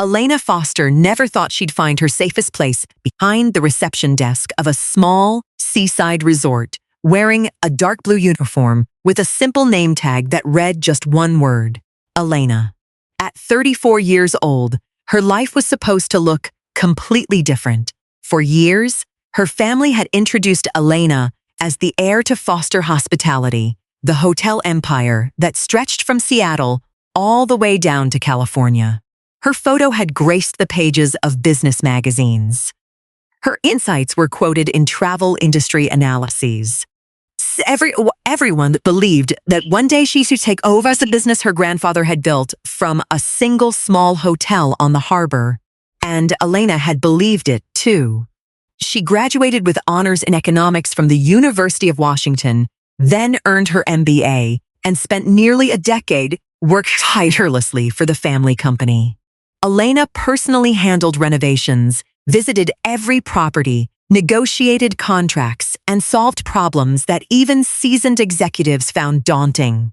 Elena Foster never thought she'd find her safest place behind the reception desk of a small seaside resort, wearing a dark blue uniform with a simple name tag that read just one word: Elena. At 34 years old, her life was supposed to look completely different. For years, her family had introduced Elena as the heir to Foster Hospitality, the hotel empire that stretched from Seattle all the way down to California. Her photo had graced the pages of business magazines. Her insights were quoted in travel industry analyses. Everyone believed that one day she should take over the business her grandfather had built from a single small hotel on the harbor. And Elena had believed it, too. She graduated with honors in economics from the University of Washington, then earned her MBA, and spent nearly a decade working tirelessly for the family company. Elena personally handled renovations, visited every property, negotiated contracts, and solved problems that even seasoned executives found daunting.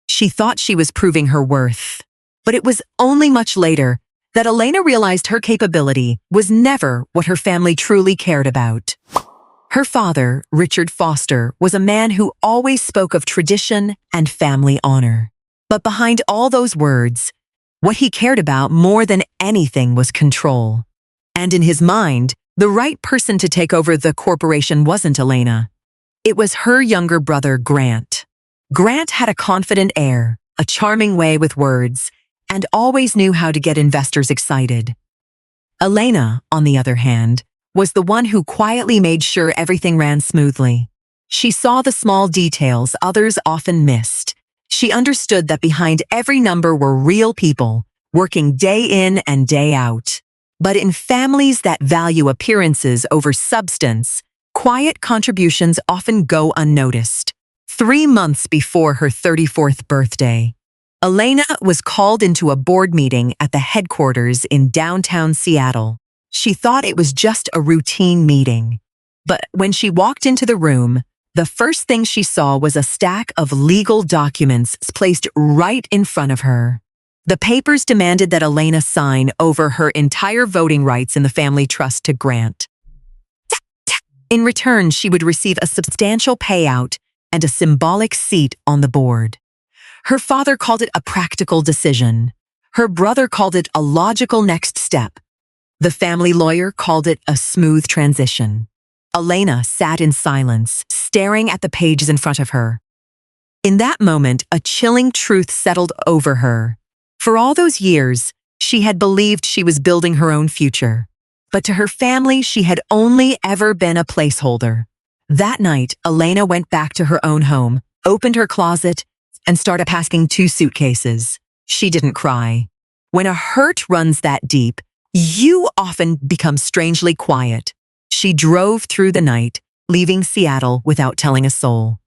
She thought she was proving her worth, but it was only much later that Elena realized her capability was never what her family truly cared about. Her father, Richard Foster, was a man who always spoke of tradition and family honor. But behind all those words, what he cared about more than anything was control. And in his mind, the right person to take over the corporation wasn't Elena. It was her younger brother, Grant. Grant had a confident air, a charming way with words, and always knew how to get investors excited. Elena, on the other hand, was the one who quietly made sure everything ran smoothly. She saw the small details others often missed. She understood that behind every number were real people, working day in and day out. But in families that value appearances over substance, quiet contributions often go unnoticed. 3 months before her 34th birthday, Elena was called into a board meeting at the headquarters in downtown Seattle. She thought it was just a routine meeting. But when she walked into the room, the first thing she saw was a stack of legal documents placed right in front of her. The papers demanded that Elena sign over her entire voting rights in the family trust to Grant. In return, she would receive a substantial payout and a symbolic seat on the board. Her father called it a practical decision. Her brother called it a logical next step. The family lawyer called it a smooth transition. Elena sat in silence, staring at the pages in front of her. In that moment, a chilling truth settled over her. For all those years, she had believed she was building her own future. But to her family, she had only ever been a placeholder. That night, Elena went back to her own home, opened her closet, and started packing 2 suitcases. She didn't cry. When a hurt runs that deep, you often become strangely quiet. She drove through the night, leaving Seattle without telling a soul.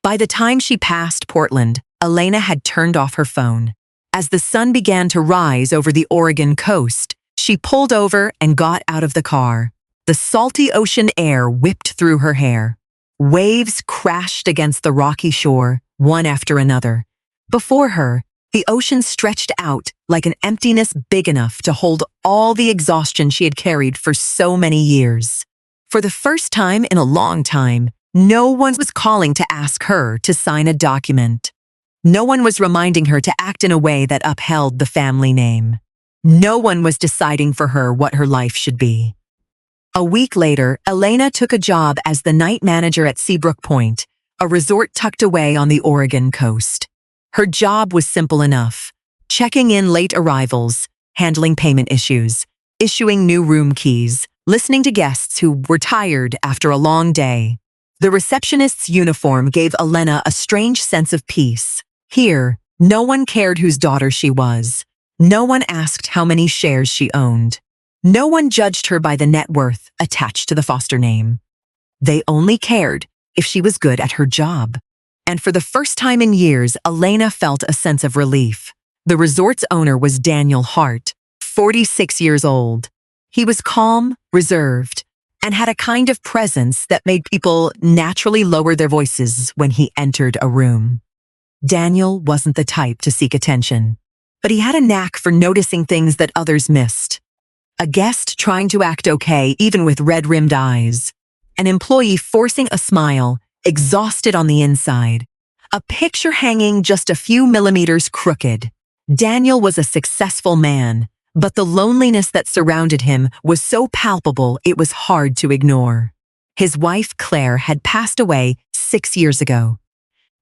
By the time she passed Portland, Elena had turned off her phone. As the sun began to rise over the Oregon coast, she pulled over and got out of the car. The salty ocean air whipped through her hair. Waves crashed against the rocky shore, one after another. Before her, the ocean stretched out like an emptiness big enough to hold all the exhaustion she had carried for so many years. For the first time in a long time, no one was calling to ask her to sign a document. No one was reminding her to act in a way that upheld the family name. No one was deciding for her what her life should be. A week later, Elena took a job as the night manager at Seabrook Point, a resort tucked away on the Oregon coast. Her job was simple enough: checking in late arrivals, handling payment issues, issuing new room keys, listening to guests who were tired after a long day. The receptionist's uniform gave Elena a strange sense of peace. Here, no one cared whose daughter she was. No one asked how many shares she owned. No one judged her by the net worth attached to the Foster name. They only cared if she was good at her job. And for the first time in years, Elena felt a sense of relief. The resort's owner was Daniel Hart, 46 years old. He was calm, reserved, and had a kind of presence that made people naturally lower their voices when he entered a room. Daniel wasn't the type to seek attention. but he had a knack for noticing things that others missed. A guest trying to act okay even with red-rimmed eyes. An employee forcing a smile, exhausted on the inside. A picture hanging just a few millimeters crooked. Daniel was a successful man, but the loneliness that surrounded him was so palpable it was hard to ignore. His wife, Claire, had passed away 6 years ago.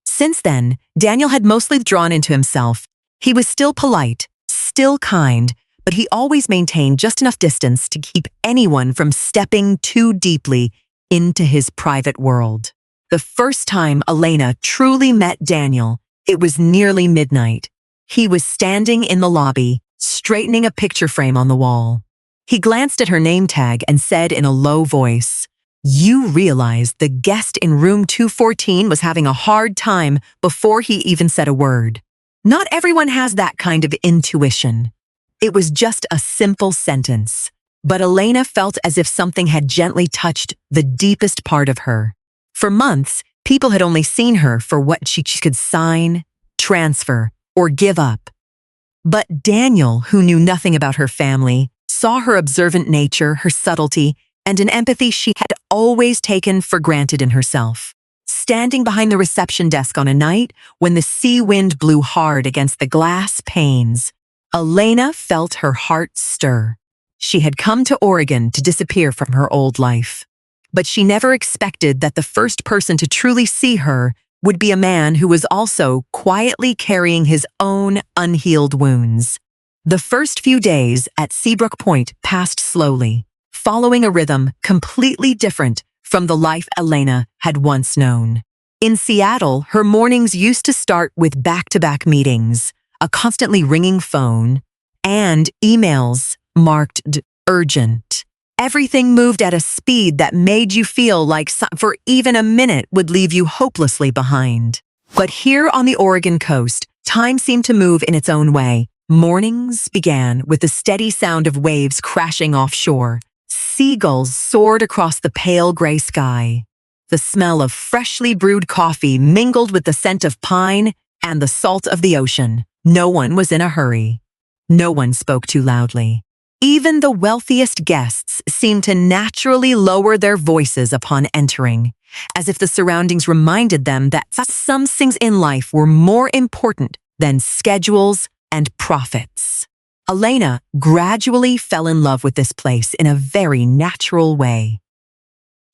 Since then, Daniel had mostly drawn into himself. He was still polite, still kind, but he always maintained just enough distance to keep anyone from stepping too deeply into his private world. The first time Elena truly met Daniel, it was nearly midnight. He was standing in the lobby, straightening a picture frame on the wall. He glanced at her name tag and said in a low voice, "You realize the guest in room 214 was having a hard time before he even said a word. Not everyone has that kind of intuition." It was just a simple sentence, but Elena felt as if something had gently touched the deepest part of her. For months, people had only seen her for what she could sign, transfer, or give up. But Daniel, who knew nothing about her family, saw her observant nature, her subtlety, and an empathy she had always taken for granted in herself. Standing behind the reception desk on a night when the sea wind blew hard against the glass panes, Elena felt her heart stir. She had come to Oregon to disappear from her old life. But she never expected that the first person to truly see her would be a man who was also quietly carrying his own unhealed wounds. The first few days at Seabrook Point passed slowly, following a rhythm completely different from the life Elena had once known. In Seattle, her mornings used to start with back-to-back meetings, a constantly ringing phone, and emails marked urgent. Everything moved at a speed that made you feel like for even a minute would leave you hopelessly behind. But here on the Oregon coast, time seemed to move in its own way. Mornings began with the steady sound of waves crashing offshore. Seagulls soared across the pale gray sky. The smell of freshly brewed coffee mingled with the scent of pine and the salt of the ocean. No one was in a hurry. No one spoke too loudly. Even the wealthiest guests seemed to naturally lower their voices upon entering, as if the surroundings reminded them that some things in life were more important than schedules and profits. Elena gradually fell in love with this place in a very natural way.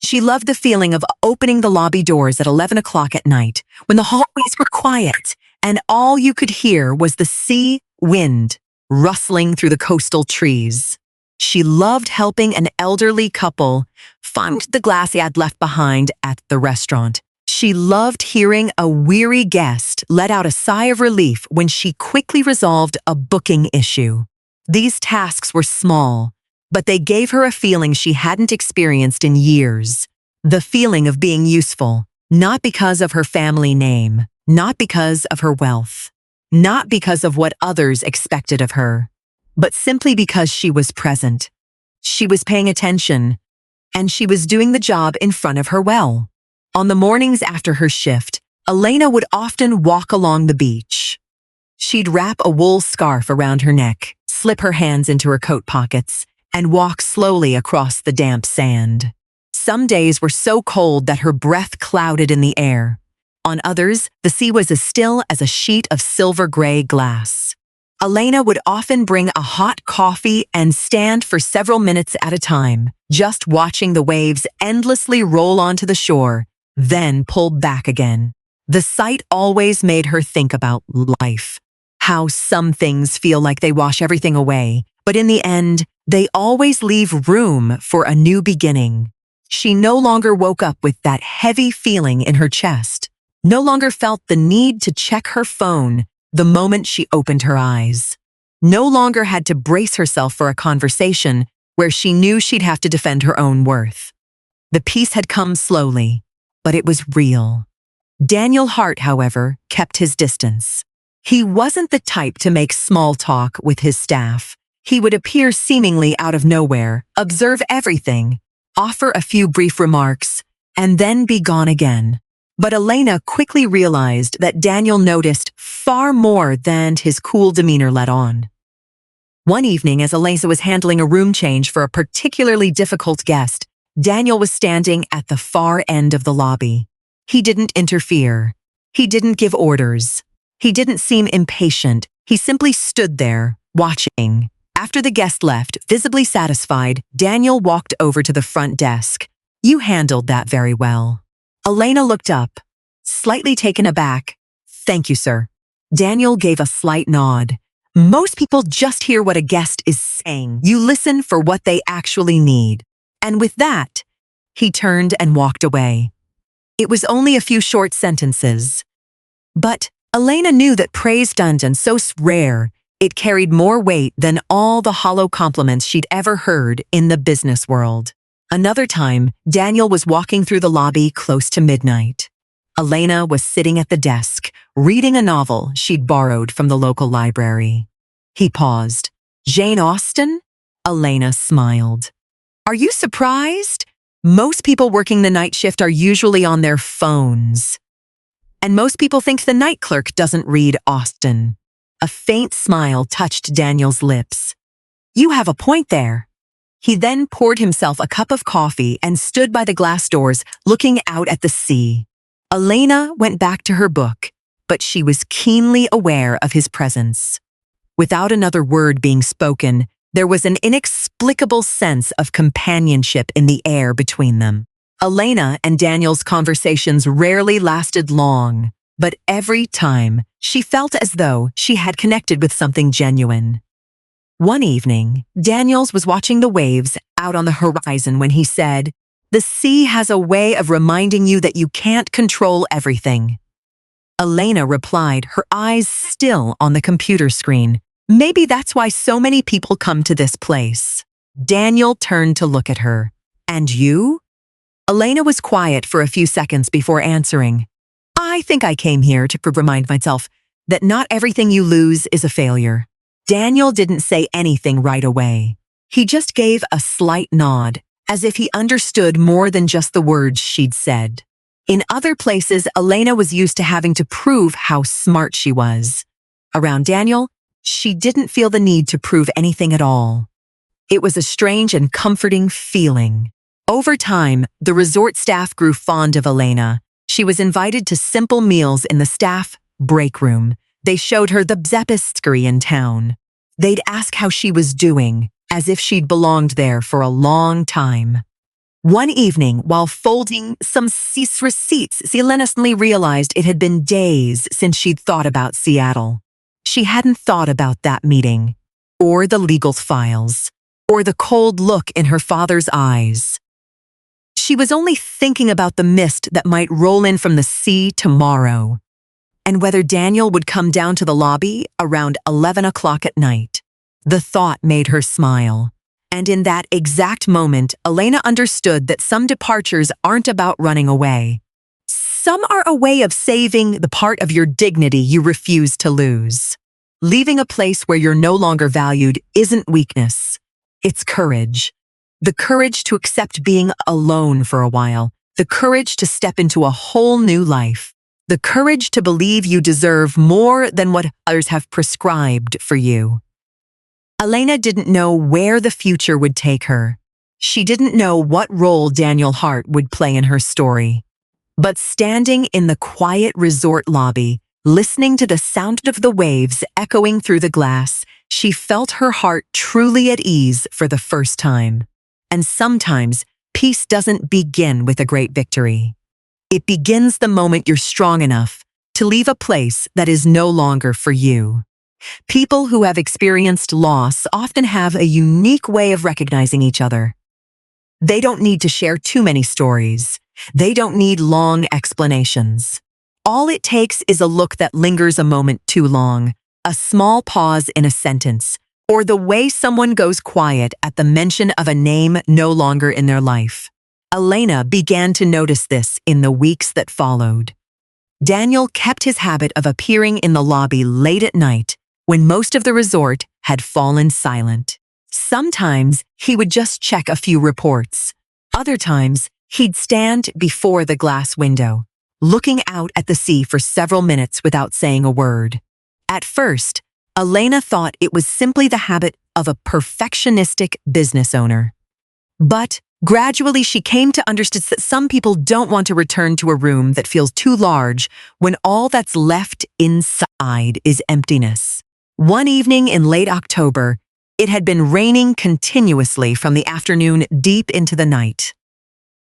She loved the feeling of opening the lobby doors at 11 o'clock at night, when the hallways were quiet, and all you could hear was the sea wind rustling through the coastal trees. She loved helping an elderly couple find the glass he had left behind at the restaurant. She loved hearing a weary guest let out a sigh of relief when she quickly resolved a booking issue. These tasks were small, but they gave her a feeling she hadn't experienced in years. The feeling of being useful, not because of her family name, not because of her wealth, not because of what others expected of her, but simply because she was present. She was paying attention, and she was doing the job in front of her well. On the mornings after her shift, Elena would often walk along the beach. She'd wrap a wool scarf around her neck, slip her hands into her coat pockets, and walk slowly across the damp sand. Some days were so cold that her breath clouded in the air. On others, the sea was as still as a sheet of silver-gray glass. Elena would often bring a hot coffee and stand for several minutes at a time, just watching the waves endlessly roll onto the shore, then pull back again. The sight always made her think about life, how some things feel like they wash everything away, but in the end, they always leave room for a new beginning. She no longer woke up with that heavy feeling in her chest, no longer felt the need to check her phone the moment she opened her eyes, no longer had to brace herself for a conversation where she knew she'd have to defend her own worth. The peace had come slowly, but it was real. Daniel Hart, however, kept his distance. He wasn't the type to make small talk with his staff. He would appear seemingly out of nowhere, observe everything, offer a few brief remarks, and then be gone again. But Elena quickly realized that Daniel noticed far more than his cool demeanor let on. One evening, as Elena was handling a room change for a particularly difficult guest, Daniel was standing at the far end of the lobby. He didn't interfere. He didn't give orders. He didn't seem impatient. He simply stood there, watching. After the guest left, visibly satisfied, Daniel walked over to the front desk. "You handled that very well." Elena looked up, slightly taken aback. "Thank you, sir." Daniel gave a slight nod. Most people just hear what a guest is saying. You listen for what they actually need. And with that, he turned and walked away. It was only a few short sentences. But Elena knew that praise dungeon so rare, it carried more weight than all the hollow compliments she'd ever heard in the business world. Another time, Daniel was walking through the lobby close to midnight. Elena was sitting at the desk, reading a novel she'd borrowed from the local library. He paused. "Jane Austen?" Elena smiled. "Are you surprised? Most people working the night shift are usually on their phones. And most people think the night clerk doesn't read Austen." A faint smile touched Daniel's lips. "You have a point there." He then poured himself a cup of coffee and stood by the glass doors, looking out at the sea. Elena went back to her book, but she was keenly aware of his presence. Without another word being spoken, there was an inexplicable sense of companionship in the air between them. Elena and Daniel's conversations rarely lasted long, but every time she felt as though she had connected with something genuine. One evening, Daniels was watching the waves out on the horizon when he said, "The sea has a way of reminding you that you can't control everything." Elena replied, her eyes still on the computer screen. "Maybe that's why so many people come to this place." Daniel turned to look at her. "And you?" Elena was quiet for a few seconds before answering. "I think I came here to remind myself that not everything you lose is a failure." Daniel didn't say anything right away. He just gave a slight nod, as if he understood more than just the words she'd said. In other places, Elena was used to having to prove how smart she was. Around Daniel, she didn't feel the need to prove anything at all. It was a strange and comforting feeling. Over time, the resort staff grew fond of Elena. She was invited to simple meals in the staff break room. They showed her the bravest in town. They'd ask how she was doing, as if she'd belonged there for a long time. One evening, while folding some receipts, Elena suddenly realized it had been days since she'd thought about Seattle. She hadn't thought about that meeting, or the legal files, or the cold look in her father's eyes. She was only thinking about the mist that might roll in from the sea tomorrow, and whether Daniel would come down to the lobby around 11 o'clock at night. The thought made her smile. And in that exact moment, Elena understood that some departures aren't about running away. Some are a way of saving the part of your dignity you refuse to lose. Leaving a place where you're no longer valued isn't weakness. It's courage. The courage to accept being alone for a while. The courage to step into a whole new life. The courage to believe you deserve more than what others have prescribed for you. Elena didn't know where the future would take her. She didn't know what role Daniel Hart would play in her story. But standing in the quiet resort lobby, listening to the sound of the waves echoing through the glass, she felt her heart truly at ease for the first time. And sometimes, peace doesn't begin with a great victory. It begins the moment you're strong enough to leave a place that is no longer for you. People who have experienced loss often have a unique way of recognizing each other. They don't need to share too many stories. They don't need long explanations. All it takes is a look that lingers a moment too long, a small pause in a sentence, or the way someone goes quiet at the mention of a name no longer in their life. Elena began to notice this in the weeks that followed. Daniel kept his habit of appearing in the lobby late at night when most of the resort had fallen silent. Sometimes he would just check a few reports. Other times, he'd stand before the glass window, looking out at the sea for several minutes without saying a word. At first, Elena thought it was simply the habit of a perfectionistic business owner. But gradually she came to understand that some people don't want to return to a room that feels too large when all that's left inside is emptiness. One evening in late October, it had been raining continuously from the afternoon deep into the night.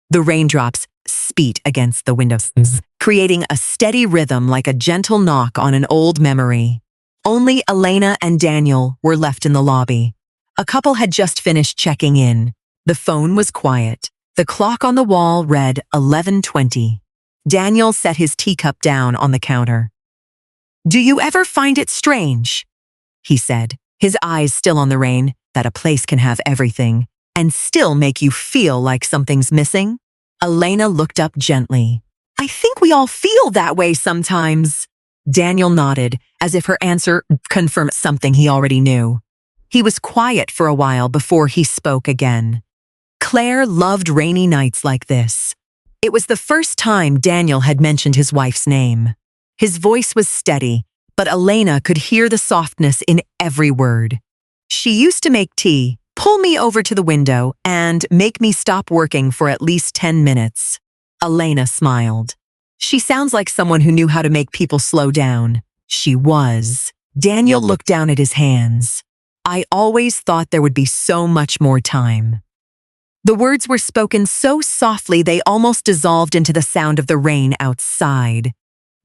The raindrops beat against the windows, creating a steady rhythm like a gentle knock on an old memory. Only Elena and Daniel were left in the lobby. A couple had just finished checking in. The phone was quiet. The clock on the wall read 11:20. Daniel set his teacup down on the counter. "Do you ever find it strange?" he said, his eyes still on the rain, "that a place can have everything and still make you feel like something's missing?" Elena looked up gently. "I think we all feel that way sometimes." Daniel nodded, as if her answer confirmed something he already knew. He was quiet for a while before he spoke again. Claire loved rainy nights like this. It was the first time Daniel had mentioned his wife's name. His voice was steady, but Elena could hear the softness in every word. "She used to make tea, pull me over to the window, and make me stop working for at least 10 minutes. Elena smiled. "She sounds like someone who knew how to make people slow down." She was. Daniel looked down at his hands. "I always thought there would be so much more time." The words were spoken so softly they almost dissolved into the sound of the rain outside.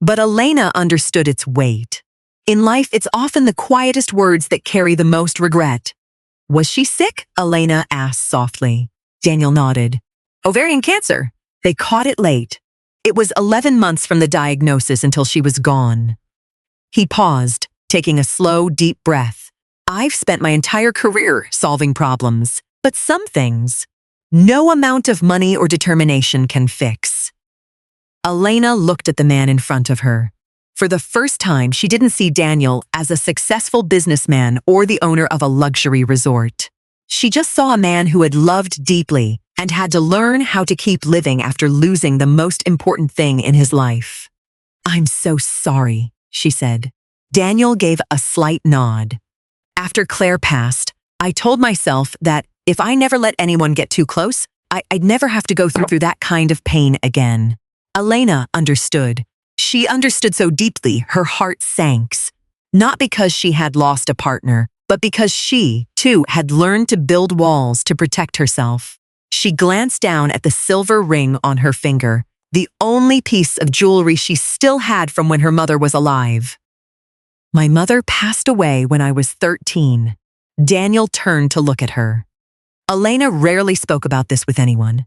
But Elena understood its weight. In life, it's often the quietest words that carry the most regret. "Was she sick?" Elena asked softly. Daniel nodded. "Ovarian cancer. They caught it late. It was 11 months from the diagnosis until she was gone." He paused, taking a slow, deep breath. "I've spent my entire career solving problems, but some things, no amount of money or determination can fix." Elena looked at the man in front of her. For the first time, she didn't see Daniel as a successful businessman or the owner of a luxury resort. She just saw a man who had loved deeply and had to learn how to keep living after losing the most important thing in his life. "I'm so sorry," she said. Daniel gave a slight nod. "After Claire passed, I told myself that if I never let anyone get too close, I'd never have to go through that kind of pain again." Elena understood. She understood so deeply her heart sank. Not because she had lost a partner, but because she, too, had learned to build walls to protect herself. She glanced down at the silver ring on her finger, the only piece of jewelry she still had from when her mother was alive. "My mother passed away when I was 13. Daniel turned to look at her. Elena rarely spoke about this with anyone.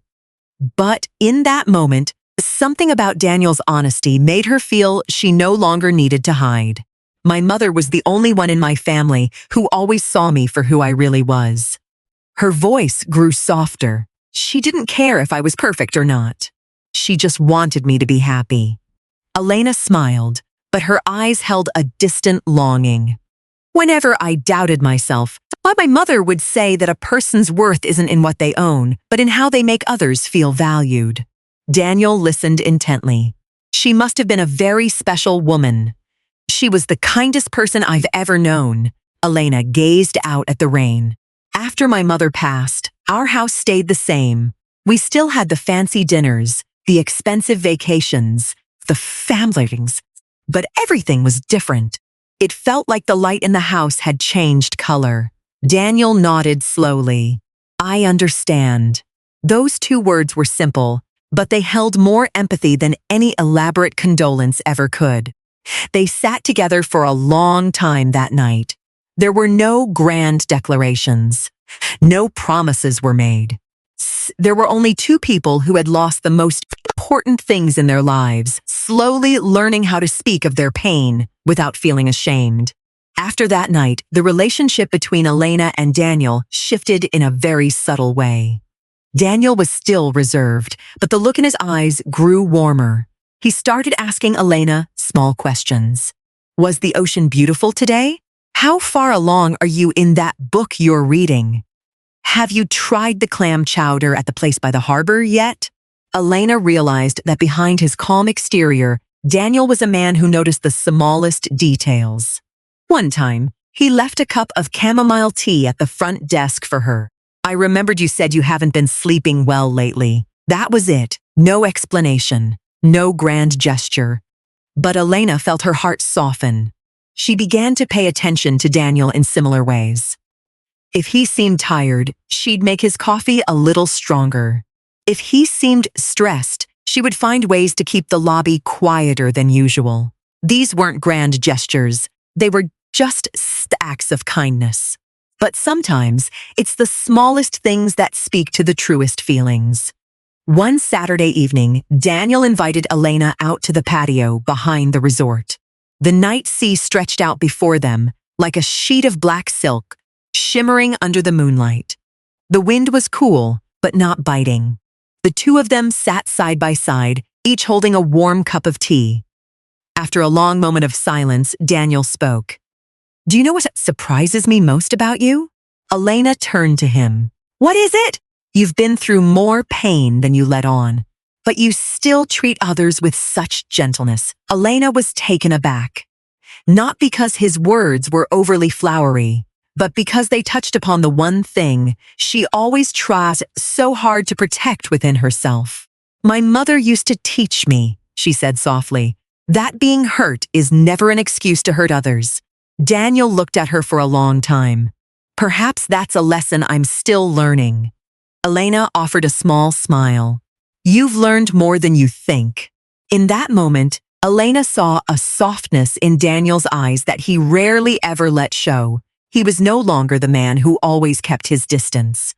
But in that moment, something about Daniel's honesty made her feel she no longer needed to hide. "My mother was the only one in my family who always saw me for who I really was." Her voice grew softer. "She didn't care if I was perfect or not. She just wanted me to be happy." Elena smiled, but her eyes held a distant longing. "Whenever I doubted myself, my mother would say that a person's worth isn't in what they own, but in how they make others feel valued." Daniel listened intently. "She must have been a very special woman. She was the kindest person I've ever known." Elena gazed out at the rain. "After my mother passed, our house stayed the same. We still had the fancy dinners, the expensive vacations, the family things, but everything was different. It felt like the light in the house had changed color." Daniel nodded slowly. "I understand." Those two words were simple, but they held more empathy than any elaborate condolence ever could. They sat together for a long time that night. There were no grand declarations. No promises were made. There were only two people who had lost the most important things in their lives, slowly learning how to speak of their pain without feeling ashamed. After that night, the relationship between Elena and Daniel shifted in a very subtle way. Daniel was still reserved, but the look in his eyes grew warmer. He started asking Elena small questions. "Was the ocean beautiful today? How far along are you in that book you're reading? Have you tried the clam chowder at the place by the harbor yet?" Elena realized that behind his calm exterior, Daniel was a man who noticed the smallest details. One time, he left a cup of chamomile tea at the front desk for her. "I remembered you said you haven't been sleeping well lately." That was it. No explanation. No grand gesture. But Elena felt her heart soften. She began to pay attention to Daniel in similar ways. If he seemed tired, she'd make his coffee a little stronger. If he seemed stressed, she would find ways to keep the lobby quieter than usual. These weren't grand gestures. They were just acts of kindness. But sometimes, it's the smallest things that speak to the truest feelings. One Saturday evening, Daniel invited Elena out to the patio behind the resort. The night sea stretched out before them, like a sheet of black silk, shimmering under the moonlight. The wind was cool, but not biting. The two of them sat side by side, each holding a warm cup of tea. After a long moment of silence, Daniel spoke. "Do you know what surprises me most about you?" Elena turned to him. "What is it?" "You've been through more pain than you let on, but you still treat others with such gentleness." Elena was taken aback. Not because his words were overly flowery, but because they touched upon the one thing she always tries so hard to protect within herself. "My mother used to teach me," she said softly, "that being hurt is never an excuse to hurt others." Daniel looked at her for a long time. "Perhaps that's a lesson I'm still learning." Elena offered a small smile. "You've learned more than you think." In that moment, Elena saw a softness in Daniel's eyes that he rarely ever let show. He was no longer the man who always kept his distance.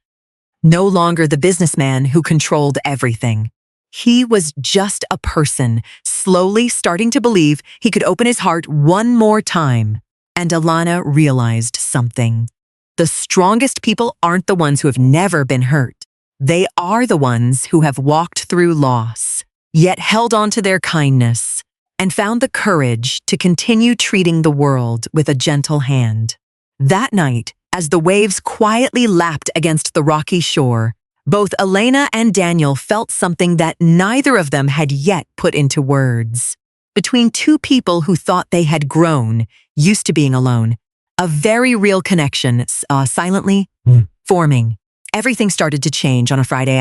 No longer the businessman who controlled everything. He was just a person, slowly starting to believe he could open his heart one more time. And Elena realized something. The strongest people aren't the ones who have never been hurt. They are the ones who have walked through loss, yet held on to their kindness, and found the courage to continue treating the world with a gentle hand. That night, as the waves quietly lapped against the rocky shore, both Elena and Daniel felt something that neither of them had yet put into words. Between two people who thought they had grown, used to being alone, a very real connection silently forming. Everything started to change on a Friday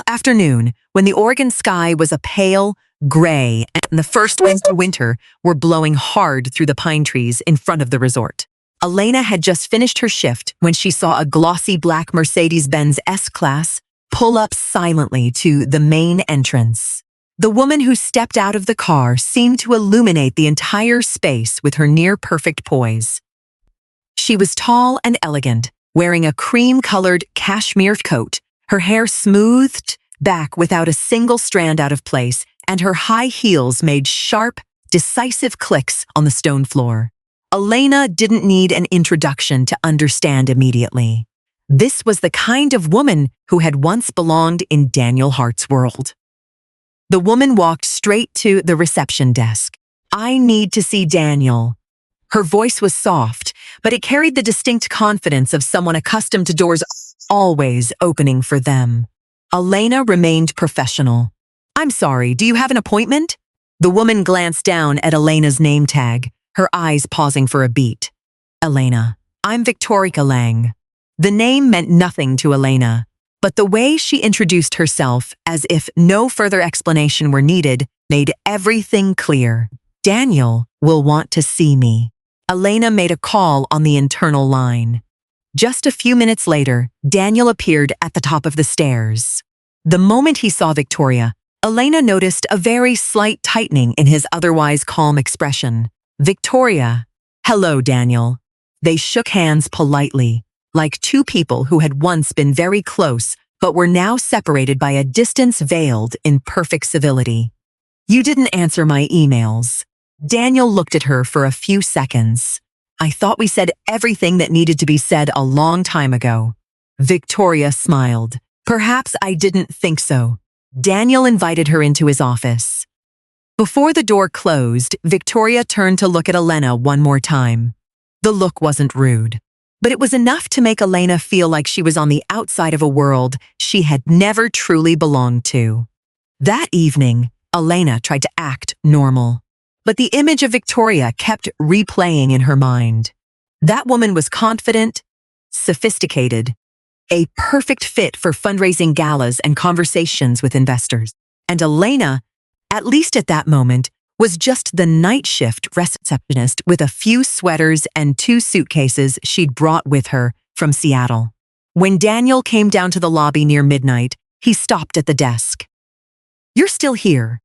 afternoon when the Oregon sky was a pale gray and the first winds of winter were blowing hard through the pine trees in front of the resort. Elena had just finished her shift when she saw a glossy black Mercedes-Benz S-Class pull up silently to the main entrance. The woman who stepped out of the car seemed to illuminate the entire space with her near-perfect poise. She was tall and elegant, wearing a cream-colored cashmere coat, her hair smoothed back without a single strand out of place, and her high heels made sharp, decisive clicks on the stone floor. Elena didn't need an introduction to understand immediately. This was the kind of woman who had once belonged in Daniel Hart's world. The woman walked straight to the reception desk. "I need to see Daniel." Her voice was soft, but it carried the distinct confidence of someone accustomed to doors always opening for them. Elena remained professional. "I'm sorry, do you have an appointment?" The woman glanced down at Elena's name tag, her eyes pausing for a beat. "Elena, I'm Victoria Lang." The name meant nothing to Elena, but the way she introduced herself, as if no further explanation were needed, made everything clear. "Daniel will want to see me." Elena made a call on the internal line. Just a few minutes later, Daniel appeared at the top of the stairs. The moment he saw Victoria, Elena noticed a very slight tightening in his otherwise calm expression. "Victoria." "Hello, Daniel." They shook hands politely, like two people who had once been very close but were now separated by a distance veiled in perfect civility. "You didn't answer my emails." Daniel looked at her for a few seconds. "I thought we said everything that needed to be said a long time ago." Victoria smiled. "Perhaps I didn't think so." Daniel invited her into his office. Before the door closed, Victoria turned to look at Elena one more time. The look wasn't rude. But it was enough to make Elena feel like she was on the outside of a world she had never truly belonged to. That evening, Elena tried to act normal, but the image of Victoria kept replaying in her mind. That woman was confident, sophisticated, a perfect fit for fundraising galas and conversations with investors. And Elena, at least at that moment, was just the night shift receptionist with a few sweaters and 2 suitcases she'd brought with her from Seattle. When Daniel came down to the lobby near midnight, he stopped at the desk. "You're still here."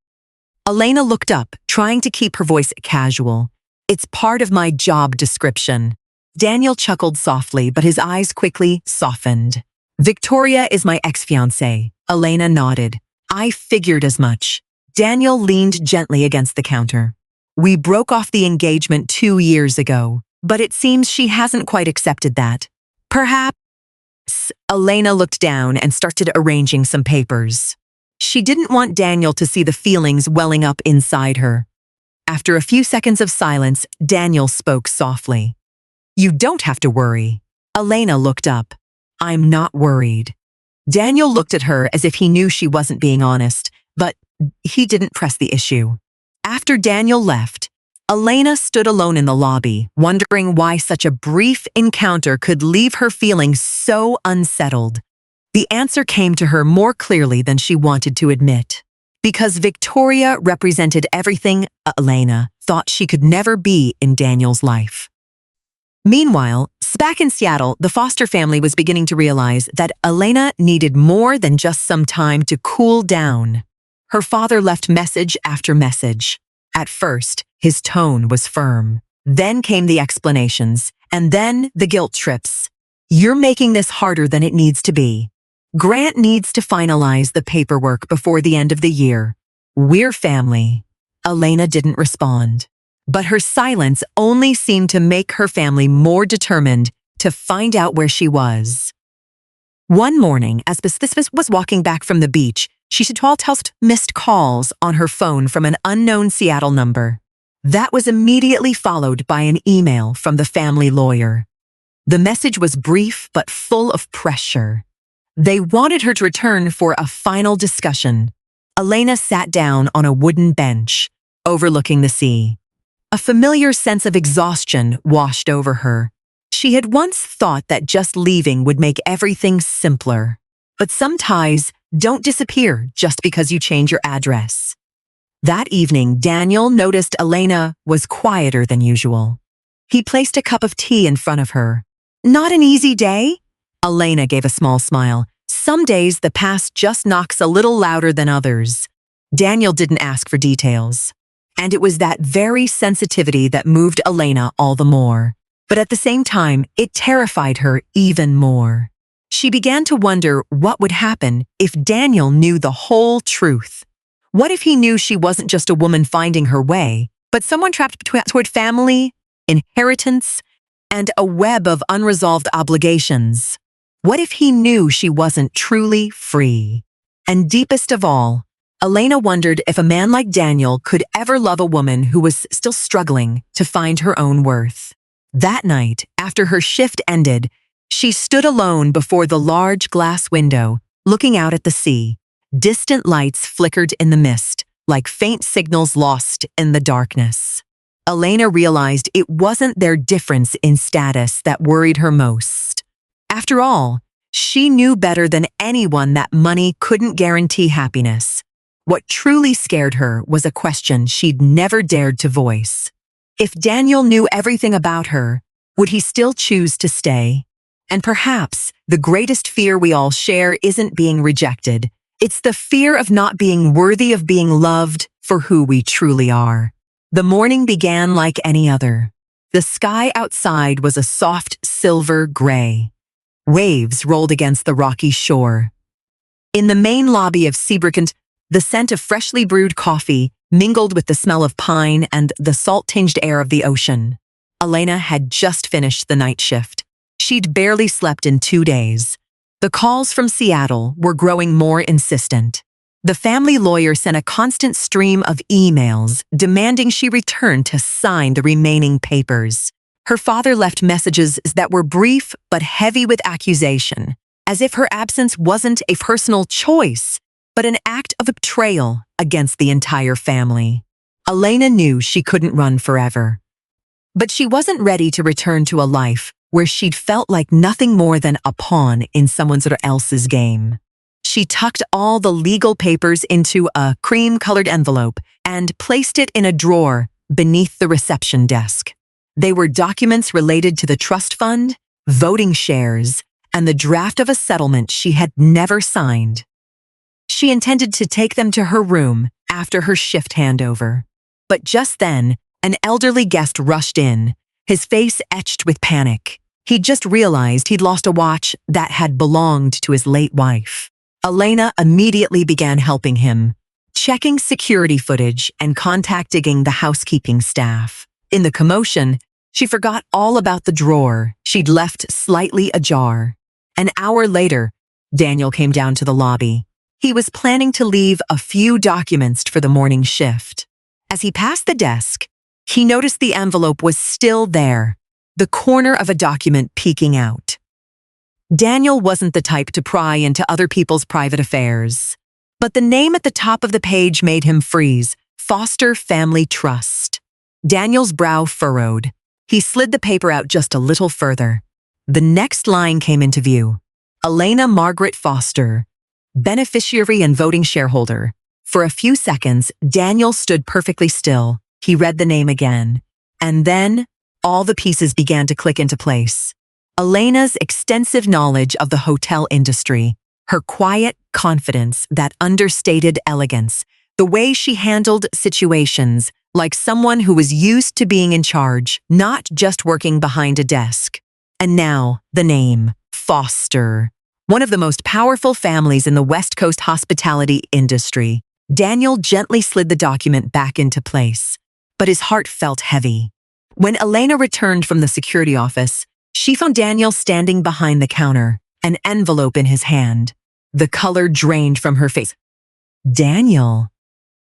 Elena looked up, trying to keep her voice casual. "It's part of my job description." Daniel chuckled softly, but his eyes quickly softened. "Victoria is my ex-fiancée." Elena nodded. "I figured as much." Daniel leaned gently against the counter. "We broke off the engagement 2 years ago, but it seems she hasn't quite accepted that. Perhaps—" Elena looked down and started arranging some papers. She didn't want Daniel to see the feelings welling up inside her. After a few seconds of silence, Daniel spoke softly. "You don't have to worry." Elena looked up. "I'm not worried." Daniel looked at her as if he knew she wasn't being honest, but he didn't press the issue. After Daniel left, Elena stood alone in the lobby, wondering why such a brief encounter could leave her feeling so unsettled. The answer came to her more clearly than she wanted to admit. Because Victoria represented everything Elena thought she could never be in Daniel's life. Meanwhile, back in Seattle, the Foster family was beginning to realize that Elena needed more than just some time to cool down. Her father left message after message. At first, his tone was firm. Then came the explanations, and then the guilt trips. "You're making this harder than it needs to be. Grant needs to finalize the paperwork before the end of the year. We're family." Elena didn't respond, but her silence only seemed to make her family more determined to find out where she was. One morning, as This was walking back from the beach, she saw 12 missed calls on her phone from an unknown Seattle number. That was immediately followed by an email from the family lawyer. The message was brief but full of pressure. They wanted her to return for a final discussion. Elena sat down on a wooden bench, overlooking the sea. A familiar sense of exhaustion washed over her. She had once thought that just leaving would make everything simpler. But some ties don't disappear just because you change your address. That evening, Daniel noticed Elena was quieter than usual. He placed a cup of tea in front of her. "Not an easy day?" Elena gave a small smile. "Some days the past just knocks a little louder than others." Daniel didn't ask for details. And it was that very sensitivity that moved Elena all the more. But at the same time, it terrified her even more. She began to wonder what would happen if Daniel knew the whole truth. What if he knew she wasn't just a woman finding her way, but someone trapped toward family, inheritance, and a web of unresolved obligations? What if he knew she wasn't truly free? And deepest of all, Elena wondered if a man like Daniel could ever love a woman who was still struggling to find her own worth. That night, after her shift ended, she stood alone before the large glass window, looking out at the sea. Distant lights flickered in the mist, like faint signals lost in the darkness. Elena realized it wasn't their difference in status that worried her most. After all, she knew better than anyone that money couldn't guarantee happiness. What truly scared her was a question she'd never dared to voice. If Daniel knew everything about her, would he still choose to stay? And perhaps the greatest fear we all share isn't being rejected. It's the fear of not being worthy of being loved for who we truly are. The morning began like any other. The sky outside was a soft silver gray. Waves rolled against the rocky shore. In the main lobby of Seabrickant, the scent of freshly brewed coffee mingled with the smell of pine and the salt-tinged air of the ocean. Elena had just finished the night shift. She'd barely slept in 2 days. The calls from Seattle were growing more insistent. The family lawyer sent a constant stream of emails demanding she return to sign the remaining papers. Her father left messages that were brief but heavy with accusation, as if her absence wasn't a personal choice, but an act of betrayal against the entire family. Elena knew she couldn't run forever. But she wasn't ready to return to a life where she'd felt like nothing more than a pawn in someone else's game. She tucked all the legal papers into a cream-colored envelope and placed it in a drawer beneath the reception desk. They were documents related to the trust fund, voting shares, and the draft of a settlement she had never signed. She intended to take them to her room after her shift handover. But just then, an elderly guest rushed in, his face etched with panic. He'd just realized he'd lost a watch that had belonged to his late wife. Elena immediately began helping him, checking security footage and contacting the housekeeping staff. In the commotion, she forgot all about the drawer she'd left slightly ajar. An hour later, Daniel came down to the lobby. He was planning to leave a few documents for the morning shift. As he passed the desk, he noticed the envelope was still there, the corner of a document peeking out. Daniel wasn't the type to pry into other people's private affairs, but the name at the top of the page made him freeze: Foster Family Trust. Daniel's brow furrowed. He slid the paper out just a little further. The next line came into view: Elena Margaret Foster, beneficiary and voting shareholder. For a few seconds, Daniel stood perfectly still. He read the name again, and then all the pieces began to click into place. Elena's extensive knowledge of the hotel industry, her quiet confidence that understated elegance, the way she handled situations like someone who was used to being in charge, not just working behind a desk. And now, the name, Foster, one of the most powerful families in the West Coast hospitality industry. Daniel gently slid the document back into place, but his heart felt heavy. When Elena returned from the security office, she found Daniel standing behind the counter, an envelope in his hand. The color drained from her face. Daniel.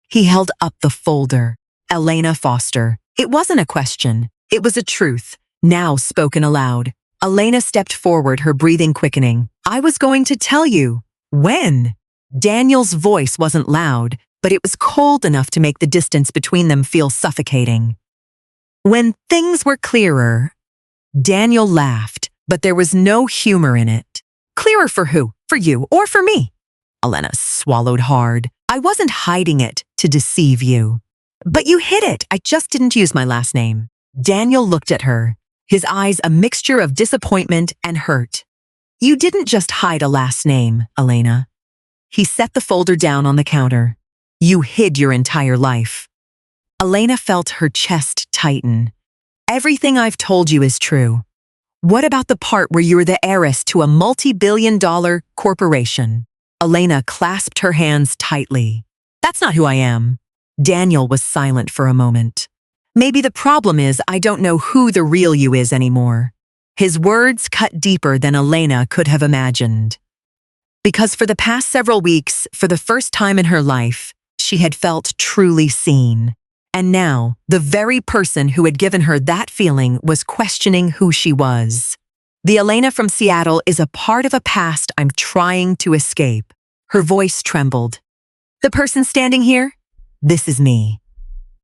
He held up the folder. Elena Foster. It wasn't a question. It was a truth, now spoken aloud. Elena stepped forward, her breathing quickening. I was going to tell you. When? Daniel's voice wasn't loud, but it was cold enough to make the distance between them feel suffocating. When things were clearer. Daniel laughed, but there was no humor in it. Clearer for who? For you or for me? Elena swallowed hard. I wasn't hiding it to deceive you. But you hid it. I just didn't use my last name. Daniel looked at her, his eyes a mixture of disappointment and hurt. You didn't just hide a last name, Elena. He set the folder down on the counter. You hid your entire life. Elena felt her chest tighten. Everything I've told you is true. What about the part where you were the heiress to a multi-billion-dollar corporation? Elena clasped her hands tightly. That's not who I am. Daniel was silent for a moment. Maybe the problem is I don't know who the real you is anymore. His words cut deeper than Elena could have imagined. Because for the past several weeks, for the first time in her life, she had felt truly seen. And now, the very person who had given her that feeling was questioning who she was. The Elena from Seattle is a part of a past I'm trying to escape. Her voice trembled. The person standing here? This is me.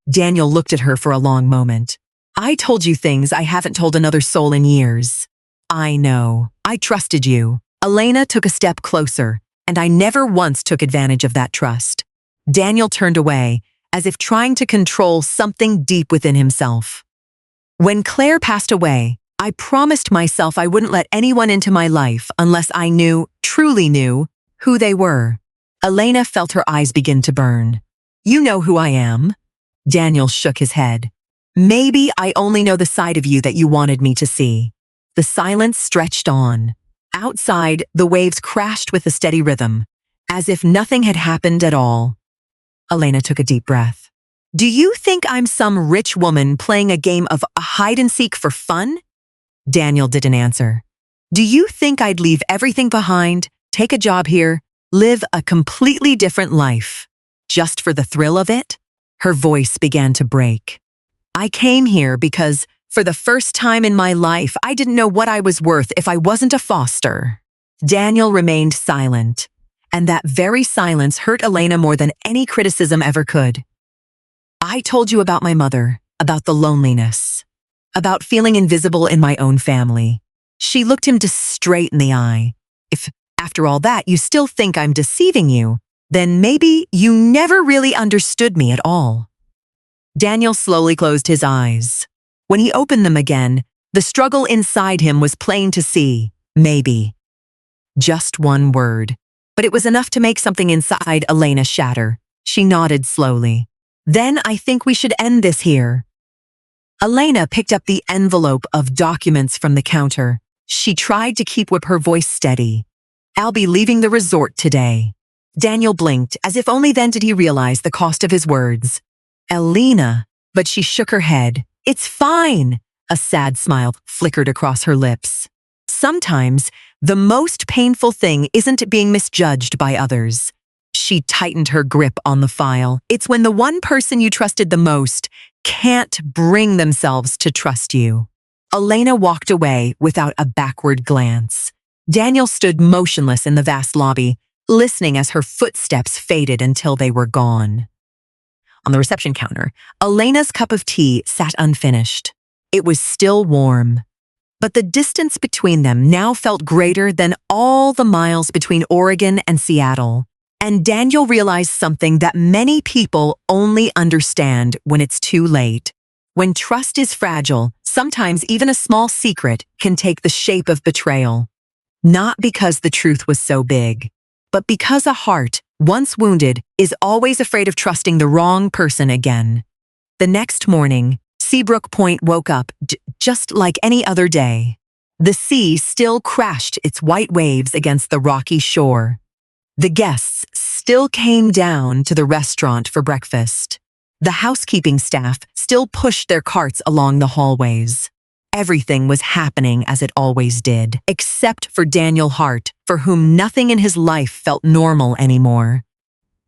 Daniel looked at her for a long moment. I told you things I haven't told another soul in years. I know. I trusted you. Elena took a step closer, and I never once took advantage of that trust. Daniel turned away, as if trying to control something deep within himself. When Claire passed away, I promised myself I wouldn't let anyone into my life unless I knew, truly knew, who they were. Elena felt her eyes begin to burn. You know who I am. Daniel shook his head. Maybe I only know the side of you that you wanted me to see. The silence stretched on. Outside, the waves crashed with a steady rhythm, as if nothing had happened at all. Elena took a deep breath. Do you think I'm some rich woman playing a game of hide-and-seek for fun? Daniel didn't answer. Do you think I'd leave everything behind, take a job here, live a completely different life, just for the thrill of it? Her voice began to break. I came here because, For the first time in my life, I didn't know what I was worth if I wasn't a Foster. Daniel remained silent, and that very silence hurt Elena more than any criticism ever could. I told you about my mother, about the loneliness, about feeling invisible in my own family. She looked him straight in the eye. If, after all that, you still think I'm deceiving you, then maybe you never really understood me at all. Daniel slowly closed his eyes. When he opened them again, the struggle inside him was plain to see. Maybe. Just one word. But it was enough to make something inside Elena shatter. She nodded slowly. Then I think we should end this here. Elena picked up the envelope of documents from the counter. She tried to keep her voice steady. I'll be leaving the resort today. Daniel blinked, as if only then did he realize the cost of his words. Elena, but she shook her head. It's fine. A sad smile flickered across her lips. Sometimes, the most painful thing isn't being misjudged by others. She tightened her grip on the file. It's when the one person you trusted the most can't bring themselves to trust you. Elena walked away without a backward glance. Daniel stood motionless in the vast lobby, listening as her footsteps faded until they were gone. On the reception counter, Elena's cup of tea sat unfinished. It was still warm, but the distance between them now felt greater than all the miles between Oregon and Seattle. And Daniel realized something that many people only understand when it's too late. When trust is fragile, sometimes even a small secret can take the shape of betrayal. Not because the truth was so big, but because a heart, once wounded, is always afraid of trusting the wrong person again. The next morning, Seabrook Point woke up just like any other day. The sea still crashed its white waves against the rocky shore. The guests still came down to the restaurant for breakfast. The housekeeping staff still pushed their carts along the hallways. Everything was happening as it always did, except for Daniel Hart, for whom nothing in his life felt normal anymore.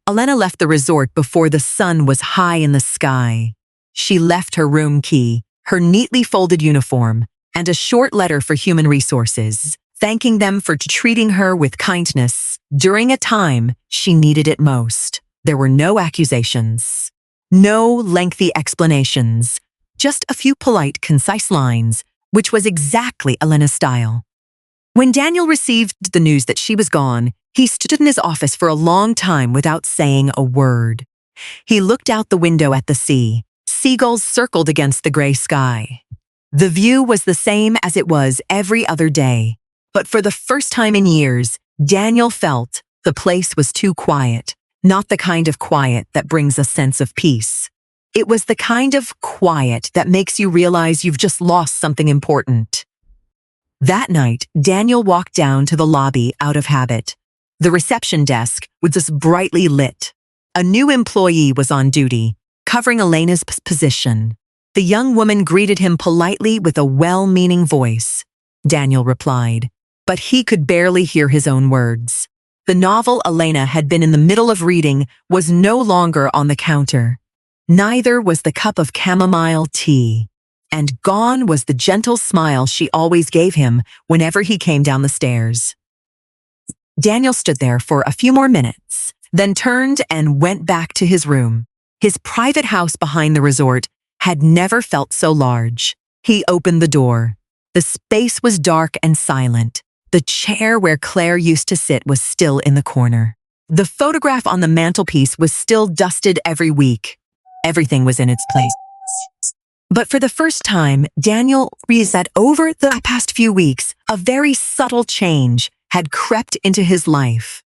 Elena left the resort before the sun was high in the sky. She left her room key, her neatly folded uniform, and a short letter for Human Resources, thanking them for treating her with kindness during a time she needed it most. There were no accusations, no lengthy explanations, just a few polite, concise lines, which was exactly Elena's style. When Daniel received the news that she was gone, he stood in his office for a long time without saying a word. He looked out the window at the sea. Seagulls circled against the gray sky. The view was the same as it was every other day, but for the first time in years, Daniel felt the place was too quiet, not the kind of quiet that brings a sense of peace. It was the kind of quiet that makes you realize you've just lost something important. That night, Daniel walked down to the lobby out of habit. The reception desk was just brightly lit. A new employee was on duty, covering Elena's position. The young woman greeted him politely with a well-meaning voice. Daniel replied, but he could barely hear his own words. The novel Elena had been in the middle of reading was no longer on the counter. Neither was the cup of chamomile tea. And gone was the gentle smile she always gave him whenever he came down the stairs. Daniel stood there for a few more minutes, then turned and went back to his room. His private house behind the resort had never felt so large. He opened the door. The space was dark and silent. The chair where Claire used to sit was still in the corner. The photograph on the mantelpiece was still dusted every week. Everything was in its place. But for the first time, Daniel realized that over the past few weeks, a very subtle change had crept into his life.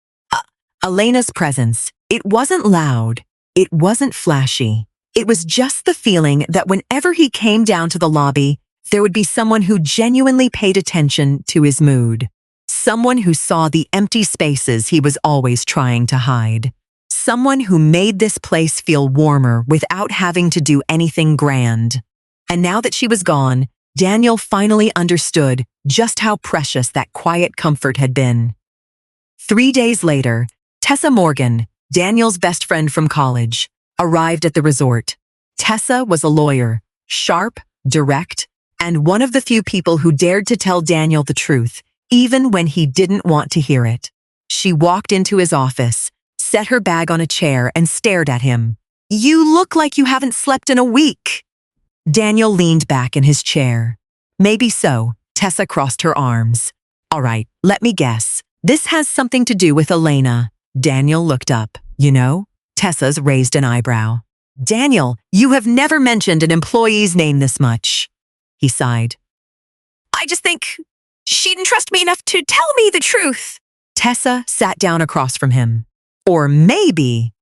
Elena's presence. It wasn't loud. It wasn't flashy. It was just the feeling that whenever he came down to the lobby, there would be someone who genuinely paid attention to his mood. Someone who saw the empty spaces he was always trying to hide. Someone who made this place feel warmer without having to do anything grand. And now that she was gone, Daniel finally understood just how precious that quiet comfort had been. 3 days later, Tessa Morgan, Daniel's best friend from college, arrived at the resort. Tessa was a lawyer, sharp, direct, and one of the few people who dared to tell Daniel the truth, even when he didn't want to hear it. She walked into his office, set her bag on a chair, and stared at him. "You look like you haven't slept in a week." Daniel leaned back in his chair. "Maybe so." Tessa crossed her arms. "All right, let me guess. This has something to do with Elena." Daniel looked up. "You know?" Tessa's raised an eyebrow. "Daniel, you have never mentioned an employee's name this much." He sighed. "I just think she didn't trust me enough to tell me the truth." Tessa sat down across from him. "Or maybe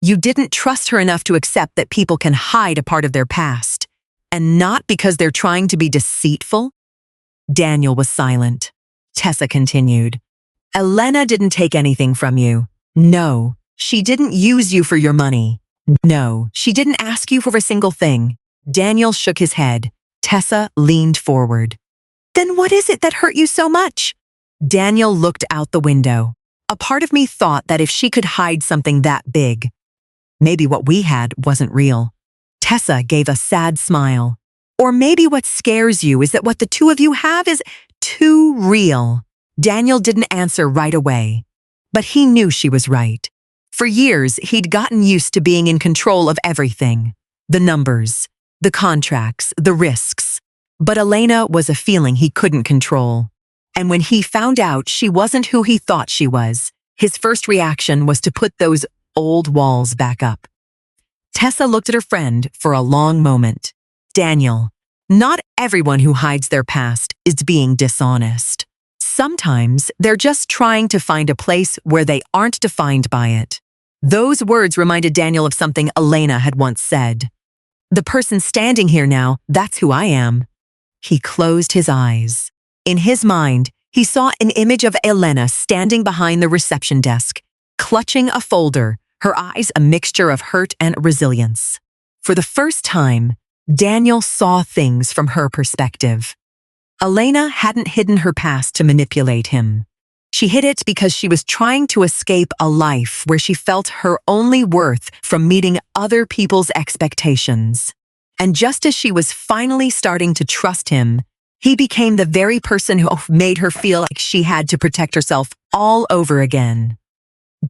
you didn't trust her enough to accept that people can hide a part of their past, and not because they're trying to be deceitful?" Daniel was silent. Tessa continued. "Elena didn't take anything from you. No, she didn't use you for your money. No, she didn't ask you for a single thing." Daniel shook his head. Tessa leaned forward. "Then what is it that hurt you so much?" Daniel looked out the window. "A part of me thought that if she could hide something that big, maybe what we had wasn't real." Tessa gave a sad smile. "Or maybe what scares you is that what the two of you have is too real." Daniel didn't answer right away, but he knew she was right. For years, he'd gotten used to being in control of everything. The numbers, the contracts, the risks. But Elena was a feeling he couldn't control. And when he found out she wasn't who he thought she was, his first reaction was to put those old walls back up. Tessa looked at her friend for a long moment. "Daniel, not everyone who hides their past is being dishonest. Sometimes they're just trying to find a place where they aren't defined by it." Those words reminded Daniel of something Elena had once said. "The person standing here now, that's who I am." He closed his eyes. In his mind, he saw an image of Elena standing behind the reception desk, clutching a folder, her eyes a mixture of hurt and resilience. For the first time, Daniel saw things from her perspective. Elena hadn't hidden her past to manipulate him. She hid it because she was trying to escape a life where she felt her only worth from meeting other people's expectations. And just as she was finally starting to trust him, he became the very person who made her feel like she had to protect herself all over again.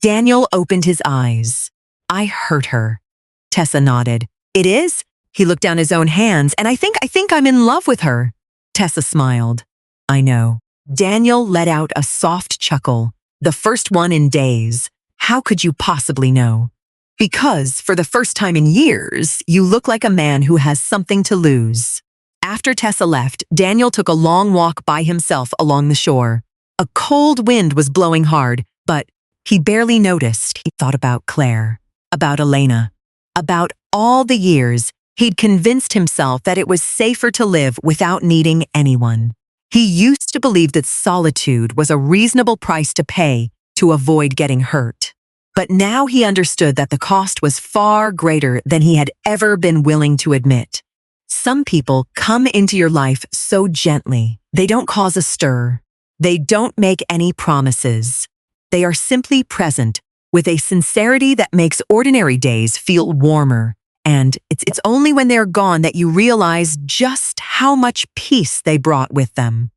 Daniel opened his eyes. "I hurt her." Tessa nodded. "It is?" He looked down his own hands, "And I think I'm in love with her." Tessa smiled. "I know." Daniel let out a soft chuckle, the first one in days. "How could you possibly know?" "Because, for the first time in years, you look like a man who has something to lose." After Tessa left, Daniel took a long walk by himself along the shore. A cold wind was blowing hard, but he barely noticed. He thought about Claire, about Elena, about all the years he'd convinced himself that it was safer to live without needing anyone. He used to believe that solitude was a reasonable price to pay to avoid getting hurt. But now he understood that the cost was far greater than he had ever been willing to admit. Some people come into your life so gently. They don't cause a stir. They don't make any promises. They are simply present with a sincerity that makes ordinary days feel warmer. And it's only when they're gone that you realize just how much peace they brought with them.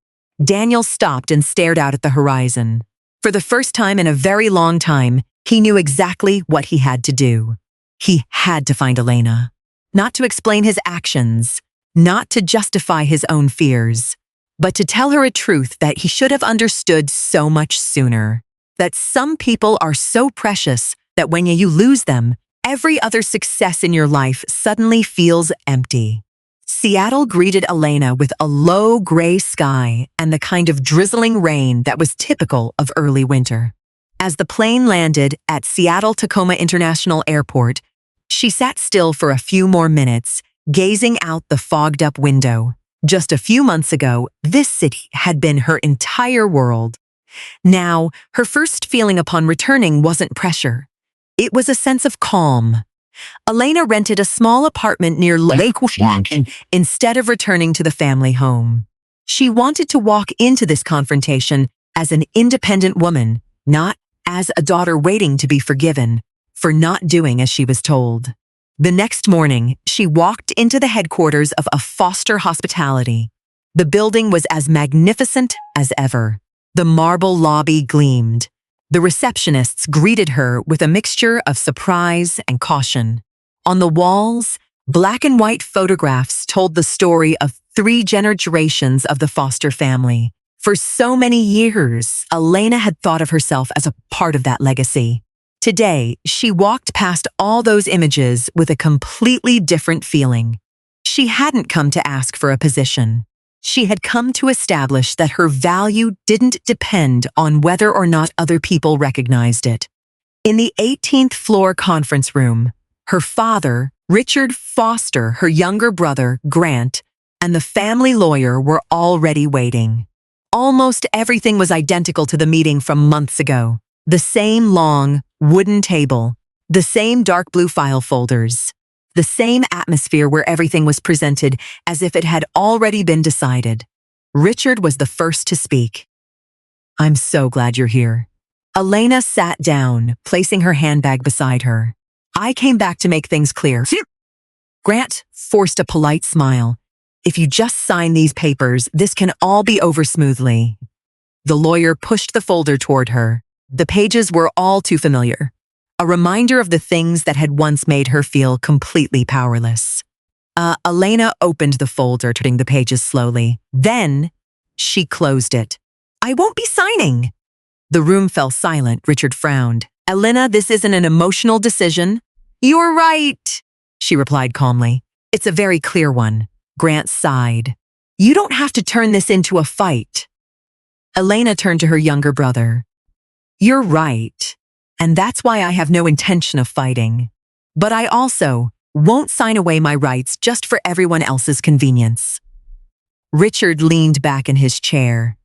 Daniel stopped and stared out at the horizon. For the first time in a very long time, he knew exactly what he had to do. He had to find Elena. Not to explain his actions, not to justify his own fears, but to tell her a truth that he should have understood so much sooner. That some people are so precious that when you lose them, every other success in your life suddenly feels empty. Seattle greeted Elena with a low gray sky and the kind of drizzling rain that was typical of early winter. As the plane landed at Seattle-Tacoma International Airport, she sat still for a few more minutes, gazing out the fogged-up window. Just a few months ago, this city had been her entire world. Now, her first feeling upon returning wasn't pressure. It was a sense of calm. Elena rented a small apartment near Lake Washington instead of returning to the family home. She wanted to walk into this confrontation as an independent woman, not as a daughter waiting to be forgiven for not doing as she was told. The next morning, she walked into the headquarters of a Foster Hospitality, The building was as magnificent as ever. The marble lobby gleamed. The receptionists greeted her with a mixture of surprise and caution. On the walls, black and white photographs told the story of 3 generations of the Foster family. For so many years, Elena had thought of herself as a part of that legacy. Today, she walked past all those images with a completely different feeling. She hadn't come to ask for a position. She had come to establish that her value didn't depend on whether or not other people recognized it. In the 18th floor conference room, her father, Richard Foster, her younger brother, Grant, and the family lawyer were already waiting. Almost everything was identical to the meeting from months ago. The same long, wooden table, the same dark blue file folders, the same atmosphere where everything was presented as if it had already been decided. Richard was the first to speak. "I'm so glad you're here." Elena sat down, placing her handbag beside her. "I came back to make things clear." Grant forced a polite smile. "If you just sign these papers, this can all be over smoothly." The lawyer pushed the folder toward her. The pages were all too familiar, a reminder of the things that had once made her feel completely powerless. Elena opened the folder, turning the pages slowly. Then she closed it. "I won't be signing." The room fell silent. Richard frowned. "Elena, this isn't an emotional decision." "You're right," she replied calmly. "It's a very clear one." Grant sighed. "You don't have to turn this into a fight." Elena turned to her younger brother. "You're right, and that's why I have no intention of fighting. But I also won't sign away my rights just for everyone else's convenience." Richard leaned back in his chair.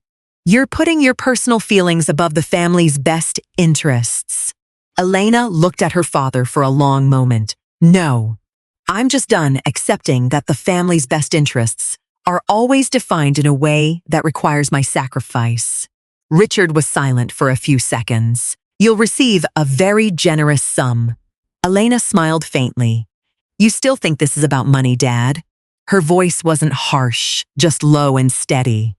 "You're putting your personal feelings above the family's best interests." Elena looked at her father for a long moment. "No, I'm just done accepting that the family's best interests are always defined in a way that requires my sacrifice." Richard was silent for a few seconds. "You'll receive a very generous sum." Elena smiled faintly. "You still think this is about money, Dad?" Her voice wasn't harsh, just low and steady.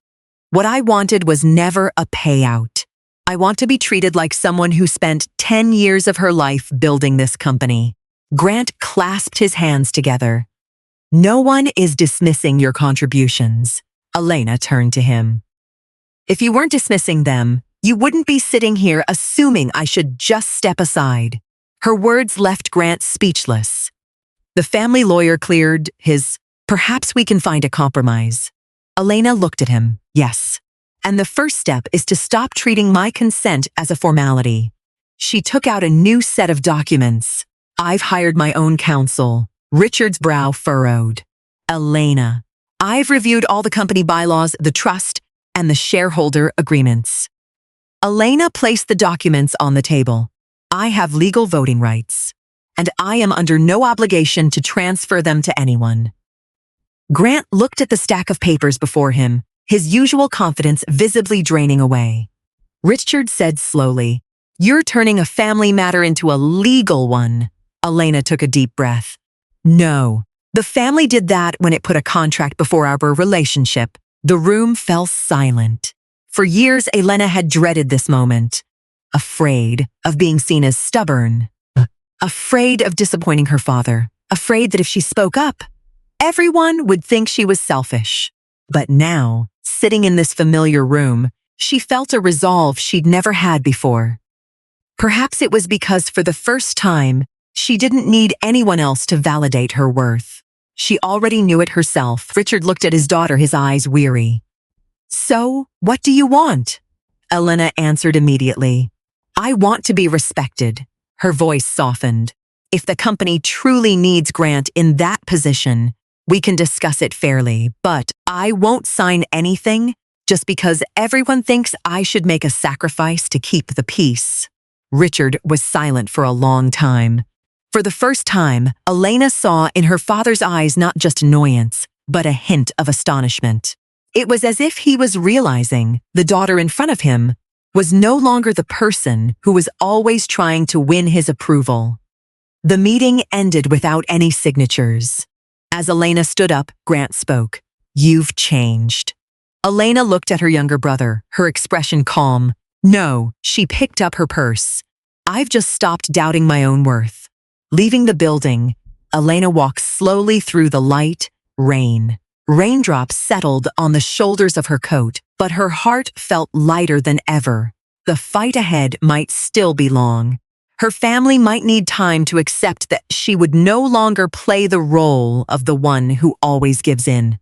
"What I wanted was never a payout. I want to be treated like someone who spent 10 years of her life building this company." Grant clasped his hands together. "No one is dismissing your contributions." Elena turned to him. "If you weren't dismissing them, you wouldn't be sitting here assuming I should just step aside." Her words left Grant speechless. The family lawyer cleared his, "Perhaps we can find a compromise." Elena looked at him. "Yes. And the first step is to stop treating my consent as a formality." She took out a new set of documents. "I've hired my own counsel." Richard's brow furrowed. "Elena, I've reviewed all the company bylaws, the trust, and the shareholder agreements." Elena placed the documents on the table. "I have legal voting rights, and I am under no obligation to transfer them to anyone." Grant looked at the stack of papers before him, his usual confidence visibly draining away. Richard said slowly, "You're turning a family matter into a legal one." Elena took a deep breath. "No, the family did that when it put a contract before our relationship." The room fell silent. For years, Elena had dreaded this moment, afraid of being seen as stubborn, afraid of disappointing her father, afraid that if she spoke up, everyone would think she was selfish. But now, sitting in this familiar room, she felt a resolve she'd never had before. Perhaps it was because for the first time, she didn't need anyone else to validate her worth. She already knew it herself. Richard looked at his daughter, his eyes weary. "So, what do you want?" Elena answered immediately. "I want to be respected." Her voice softened. "If the company truly needs Grant in that position, we can discuss it fairly, but I won't sign anything just because everyone thinks I should make a sacrifice to keep the peace." Richard was silent for a long time. For the first time, Elena saw in her father's eyes not just annoyance, but a hint of astonishment. It was as if he was realizing the daughter in front of him was no longer the person who was always trying to win his approval. The meeting ended without any signatures. As Elena stood up, Grant spoke. You've changed. Elena looked at her younger brother, her expression calm. No, she picked up her purse. I've just stopped doubting my own worth. Leaving the building, Elena walked slowly through the light rain. Raindrops settled on the shoulders of her coat, but her heart felt lighter than ever. The fight ahead might still be long. Her family might need time to accept that she would no longer play the role of the one who always gives in.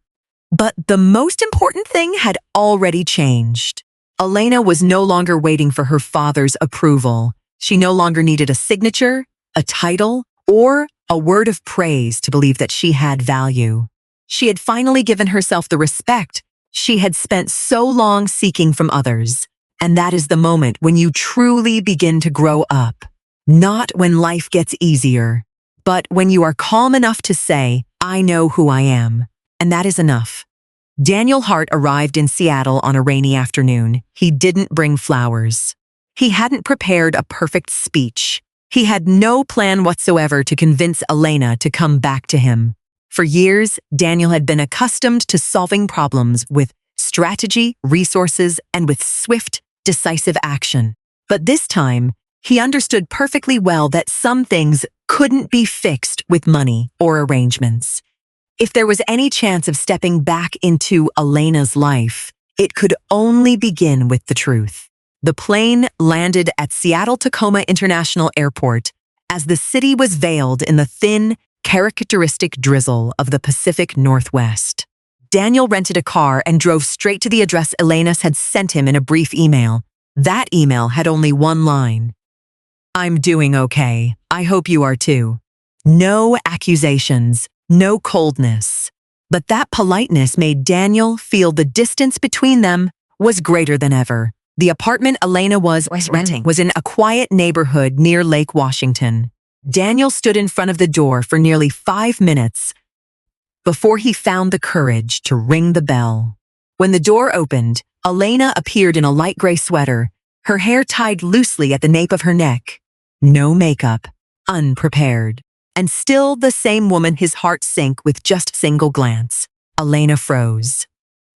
But the most important thing had already changed. Elena was no longer waiting for her father's approval. She no longer needed a signature, a title, or a word of praise to believe that she had value. She had finally given herself the respect she had spent so long seeking from others. And that is the moment when you truly begin to grow up. Not when life gets easier, but when you are calm enough to say, I know who I am. And that is enough. Daniel Hart arrived in Seattle on a rainy afternoon. He didn't bring flowers. He hadn't prepared a perfect speech. He had no plan whatsoever to convince Elena to come back to him. For years, Daniel had been accustomed to solving problems with strategy, resources, and with swift, decisive action. But this time, he understood perfectly well that some things couldn't be fixed with money or arrangements. If there was any chance of stepping back into Elena's life, it could only begin with the truth. The plane landed at Seattle-Tacoma International Airport as the city was veiled in the thin, characteristic drizzle of the Pacific Northwest. Daniel rented a car and drove straight to the address Elena had sent him in a brief email. That email had only one line. I'm doing okay. I hope you are too. No accusations, no coldness. But that politeness made Daniel feel the distance between them was greater than ever. The apartment Elena was renting was in a quiet neighborhood near Lake Washington. Daniel stood in front of the door for nearly 5 minutes before he found the courage to ring the bell. When the door opened, Elena appeared in a light gray sweater, her hair tied loosely at the nape of her neck. No makeup, unprepared. And still the same woman his heart sank with just a single glance. Elena froze.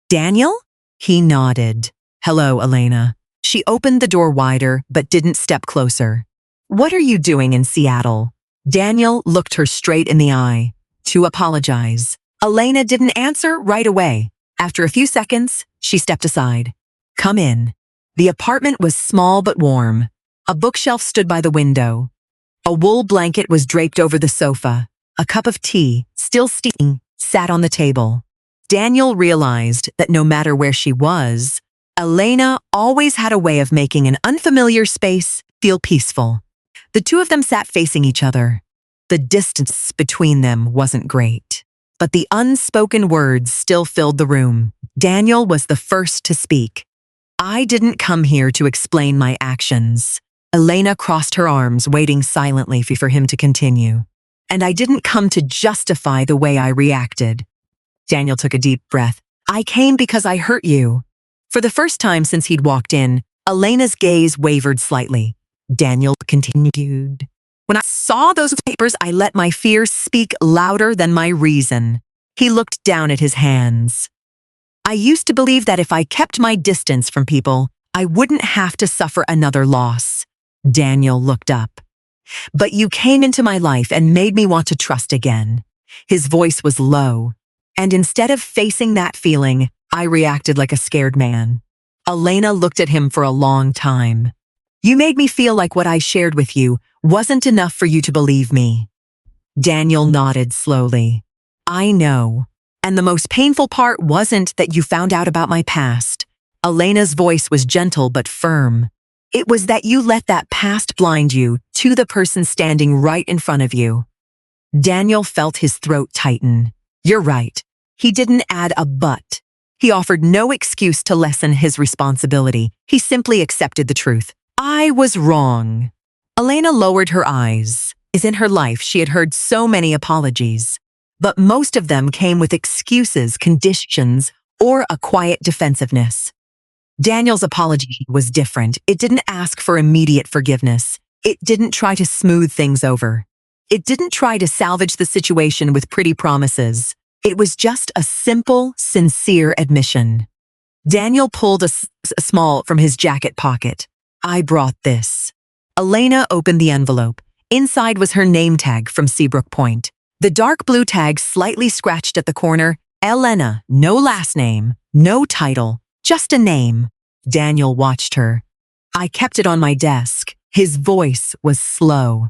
Daniel? He nodded. Hello, Elena. She opened the door wider, but didn't step closer. What are you doing in Seattle? Daniel looked her straight in the eye. To apologize. Elena didn't answer right away. After a few seconds, she stepped aside. Come in. The apartment was small but warm. A bookshelf stood by the window. A wool blanket was draped over the sofa. A cup of tea, still steaming, sat on the table. Daniel realized that no matter where she was, Elena always had a way of making an unfamiliar space feel peaceful. The two of them sat facing each other. The distance between them wasn't great, but the unspoken words still filled the room. Daniel was the first to speak. I didn't come here to explain my actions. Elena crossed her arms, waiting silently for him to continue. And I didn't come to justify the way I reacted. Daniel took a deep breath. I came because I hurt you. For the first time since he'd walked in, Elena's gaze wavered slightly. Daniel continued. When I saw those papers, I let my fear speak louder than my reason. He looked down at his hands. I used to believe that if I kept my distance from people, I wouldn't have to suffer another loss. Daniel looked up. But you came into my life and made me want to trust again. His voice was low. And instead of facing that feeling, I reacted like a scared man. Elena looked at him for a long time. You made me feel like what I shared with you wasn't enough for you to believe me. Daniel nodded slowly. I know. And the most painful part wasn't that you found out about my past. Elena's voice was gentle but firm. It was that you let that past blind you to the person standing right in front of you. Daniel felt his throat tighten. You're right. He didn't add a but. He offered no excuse to lessen his responsibility. He simply accepted the truth. I was wrong. Elena lowered her eyes. In her life, she had heard so many apologies, but most of them came with excuses, conditions, or a quiet defensiveness. Daniel's apology was different. It didn't ask for immediate forgiveness. It didn't try to smooth things over. It didn't try to salvage the situation with pretty promises. It was just a simple, sincere admission. Daniel pulled a small from his jacket pocket. I brought this. Elena opened the envelope. Inside was her name tag from Seabrook Point. The dark blue tag slightly scratched at the corner. Elena, no last name, no title, just a name. Daniel watched her. I kept it on my desk. His voice was slow.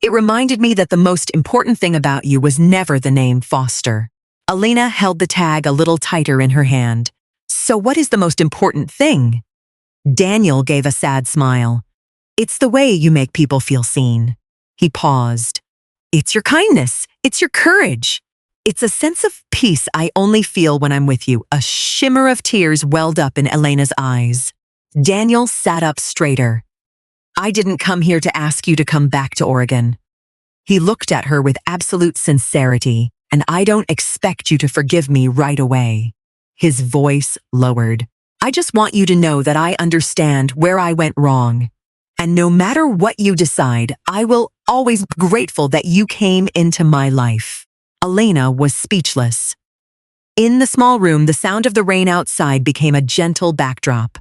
It reminded me that the most important thing about you was never the name Foster. Elena held the tag a little tighter in her hand. So what is the most important thing? Daniel gave a sad smile. It's the way you make people feel seen. He paused. It's your kindness. It's your courage. It's a sense of peace I only feel when I'm with you. A shimmer of tears welled up in Elena's eyes. Daniel sat up straighter. I didn't come here to ask you to come back to Oregon. He looked at her with absolute sincerity, and I don't expect you to forgive me right away. His voice lowered. I just want you to know that I understand where I went wrong. And no matter what you decide, I will always be grateful that you came into my life. Elena was speechless. In the small room, the sound of the rain outside became a gentle backdrop.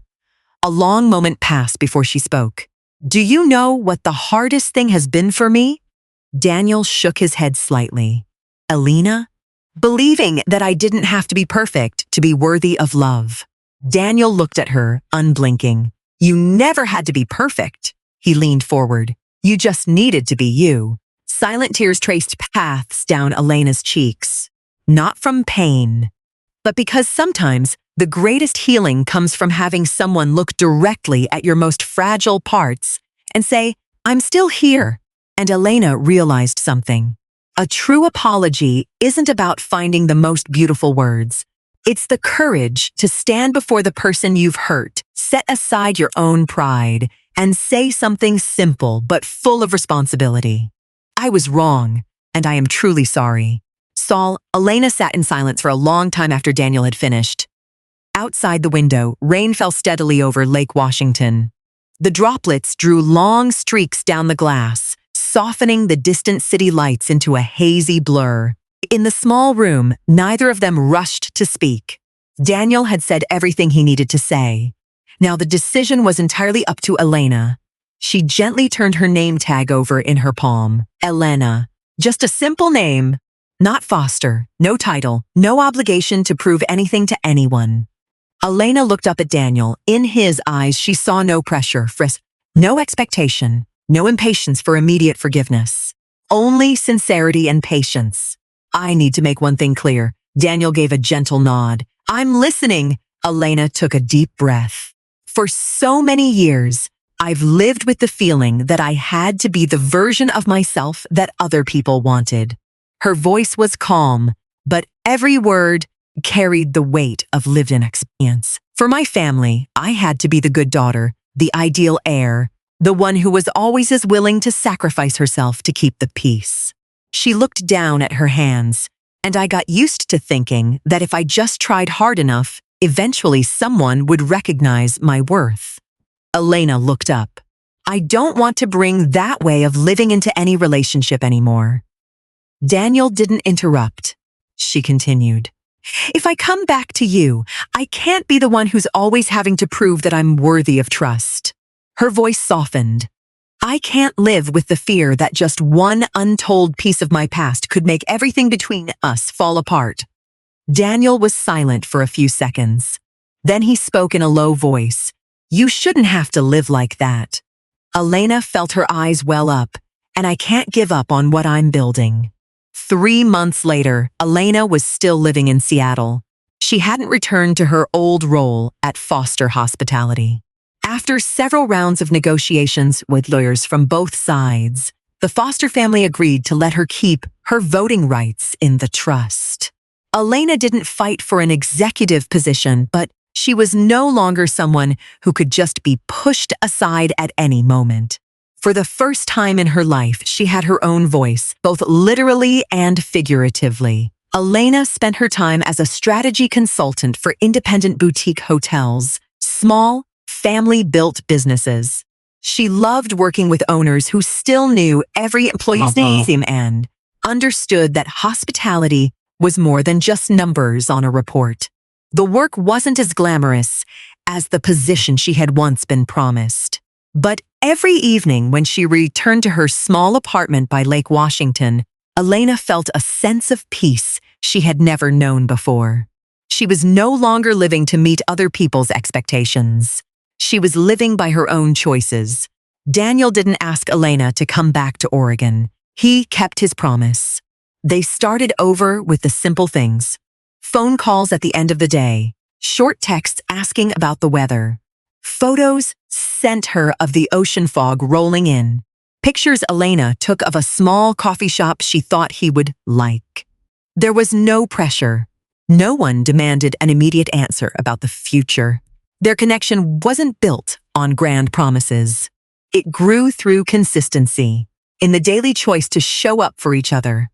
A long moment passed before she spoke. Do you know what the hardest thing has been for me? Daniel shook his head slightly. Elena? Believing that I didn't have to be perfect to be worthy of love. Daniel looked at her, unblinking. You never had to be perfect. He leaned forward. You just needed to be you. Silent tears traced paths down Elena's cheeks. Not from pain, but because sometimes the greatest healing comes from having someone look directly at your most fragile parts and say, I'm still here. And Elena realized something. A true apology isn't about finding the most beautiful words. It's the courage to stand before the person you've hurt, set aside your own pride, and say something simple but full of responsibility. I was wrong, and I am truly sorry. Saul, Elena sat in silence for a long time after Daniel had finished. Outside the window, rain fell steadily over Lake Washington. The droplets drew long streaks down the glass, softening the distant city lights into a hazy blur. In the small room, neither of them rushed to speak. Daniel had said everything he needed to say. Now the decision was entirely up to Elena. She gently turned her name tag over in her palm. Elena. Just a simple name. Not Foster. No title. No obligation to prove anything to anyone. Elena looked up at Daniel. In his eyes, she saw no pressure, no expectation, no impatience for immediate forgiveness. Only sincerity and patience. I need to make one thing clear. Daniel gave a gentle nod. I'm listening. Elena took a deep breath. For so many years, I've lived with the feeling that I had to be the version of myself that other people wanted. Her voice was calm, but every word carried the weight of lived-in experience. For my family, I had to be the good daughter, the ideal heir, the one who was always as willing to sacrifice herself to keep the peace. She looked down at her hands, and I got used to thinking that if I just tried hard enough, eventually someone would recognize my worth. Elena looked up. I don't want to bring that way of living into any relationship anymore. Daniel didn't interrupt. She continued. If I come back to you, I can't be the one who's always having to prove that I'm worthy of trust. Her voice softened. I can't live with the fear that just one untold piece of my past could make everything between us fall apart. Daniel was silent for a few seconds. Then he spoke in a low voice. You shouldn't have to live like that. Elena felt her eyes well up, and I can't give up on what I'm building. 3 months later, Elena was still living in Seattle. She hadn't returned to her old role at Foster Hospitality. After several rounds of negotiations with lawyers from both sides, the Foster family agreed to let her keep her voting rights in the trust. Elena didn't fight for an executive position, but she was no longer someone who could just be pushed aside at any moment. For the first time in her life, she had her own voice, both literally and figuratively. Elena spent her time as a strategy consultant for independent boutique hotels, small, family-built businesses. She loved working with owners who still knew every employee's name and understood that hospitality was more than just numbers on a report. The work wasn't as glamorous as the position she had once been promised. But every evening when she returned to her small apartment by Lake Washington, Elena felt a sense of peace she had never known before. She was no longer living to meet other people's expectations. She was living by her own choices. Daniel didn't ask Elena to come back to Oregon. He kept his promise. They started over with the simple things. Phone calls at the end of the day, short texts asking about the weather, photos sent her of the ocean fog rolling in, pictures Elena took of a small coffee shop she thought he would like. There was no pressure. No one demanded an immediate answer about the future. Their connection wasn't built on grand promises. It grew through consistency, in the daily choice to show up for each other.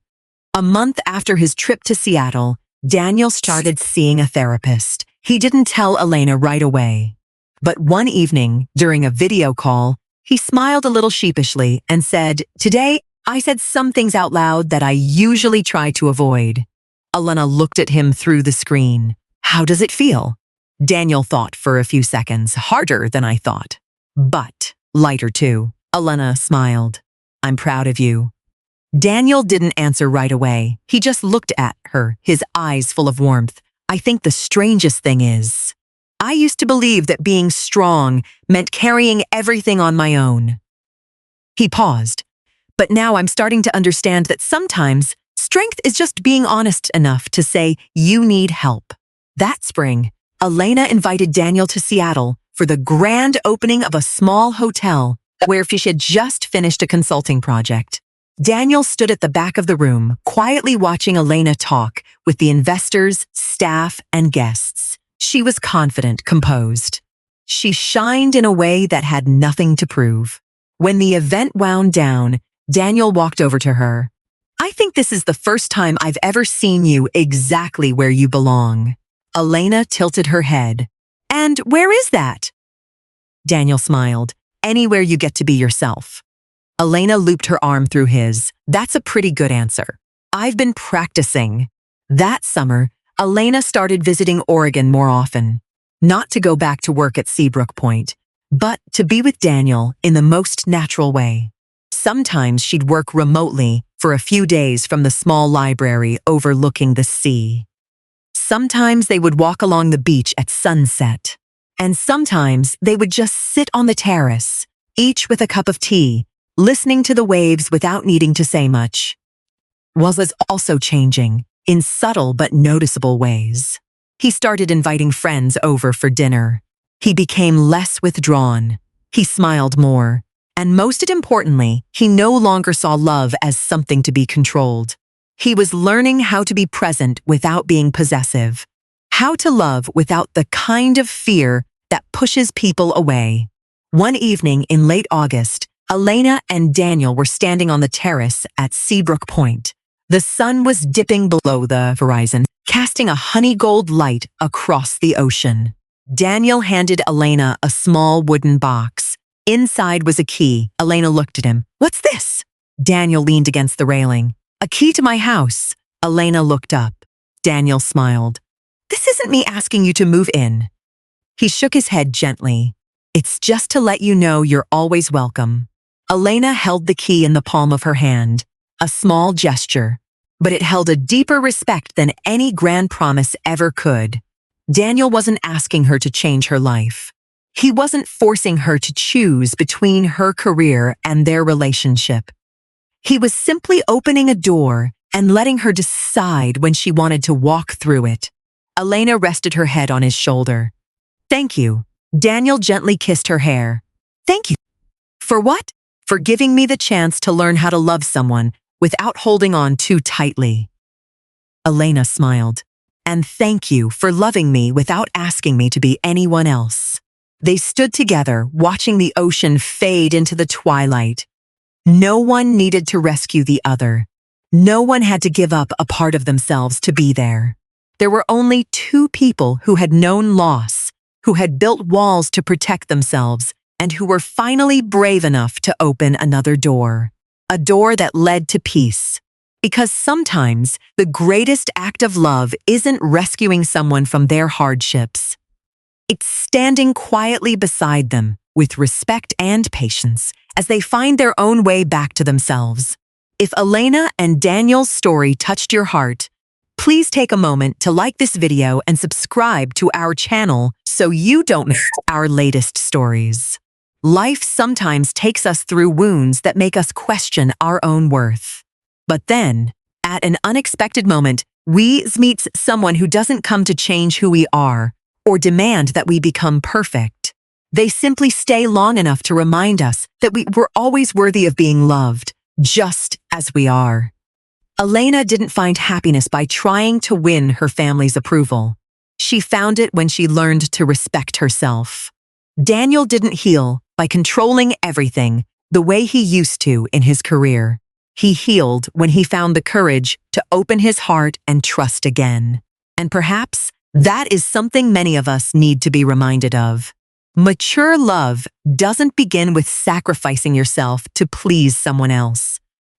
A month after his trip to Seattle, Daniel started seeing a therapist. He didn't tell Elena right away. But one evening, during a video call, he smiled a little sheepishly and said, "Today, I said some things out loud that I usually try to avoid." Elena looked at him through the screen. "How does it feel?" Daniel thought for a few seconds. "Harder than I thought. But lighter too." Elena smiled. "I'm proud of you." Daniel didn't answer right away. He just looked at her, his eyes full of warmth. "I think the strangest thing is, I used to believe that being strong meant carrying everything on my own." He paused. "But now I'm starting to understand that sometimes strength is just being honest enough to say you need help." That spring, Elena invited Daniel to Seattle for the grand opening of a small hotel where she had just finished a consulting project. Daniel stood at the back of the room, quietly watching Elena talk with the investors, staff, and guests. She was confident, composed. She shined in a way that had nothing to prove. When the event wound down, Daniel walked over to her. "I think this is the first time I've ever seen you exactly where you belong." Elena tilted her head. "And where is that?" Daniel smiled. "Anywhere you get to be yourself." Elena looped her arm through his. "That's a pretty good answer. I've been practicing." That summer, Elena started visiting Oregon more often. Not to go back to work at Seabrook Point, but to be with Daniel in the most natural way. Sometimes she'd work remotely for a few days from the small library overlooking the sea. Sometimes they would walk along the beach at sunset. And sometimes they would just sit on the terrace, each with a cup of tea, listening to the waves without needing to say much. Was also changing, in subtle but noticeable ways. He started inviting friends over for dinner. He became less withdrawn. He smiled more. And most importantly, he no longer saw love as something to be controlled. He was learning how to be present without being possessive. How to love without the kind of fear that pushes people away. One evening in late August, Elena and Daniel were standing on the terrace at Seabrook Point. The sun was dipping below the horizon, casting a honey gold light across the ocean. Daniel handed Elena a small wooden box. Inside was a key. Elena looked at him. "What's this?" Daniel leaned against the railing. "A key to my house." Elena looked up. Daniel smiled. "This isn't me asking you to move in." He shook his head gently. "It's just to let you know you're always welcome." Elena held the key in the palm of her hand, a small gesture, but it held a deeper respect than any grand promise ever could. Daniel wasn't asking her to change her life. He wasn't forcing her to choose between her career and their relationship. He was simply opening a door and letting her decide when she wanted to walk through it. Elena rested her head on his shoulder. "Thank you." Daniel gently kissed her hair. "Thank you." "For what?" "For giving me the chance to learn how to love someone without holding on too tightly." Elena smiled. "And thank you for loving me without asking me to be anyone else." They stood together, watching the ocean fade into the twilight. No one needed to rescue the other. No one had to give up a part of themselves to be there. There were only two people who had known loss, who had built walls to protect themselves, and who were finally brave enough to open another door. A door that led to peace. Because sometimes the greatest act of love isn't rescuing someone from their hardships. It's standing quietly beside them with respect and patience as they find their own way back to themselves. If Elena and Daniel's story touched your heart, please take a moment to like this video and subscribe to our channel so you don't miss our latest stories. Life sometimes takes us through wounds that make us question our own worth. But then, at an unexpected moment, we meet someone who doesn't come to change who we are or demand that we become perfect. They simply stay long enough to remind us that we're always worthy of being loved, just as we are. Elena didn't find happiness by trying to win her family's approval. She found it when she learned to respect herself. Daniel didn't heal by controlling everything the way he used to in his career. He healed when he found the courage to open his heart and trust again. And perhaps that is something many of us need to be reminded of. Mature love doesn't begin with sacrificing yourself to please someone else.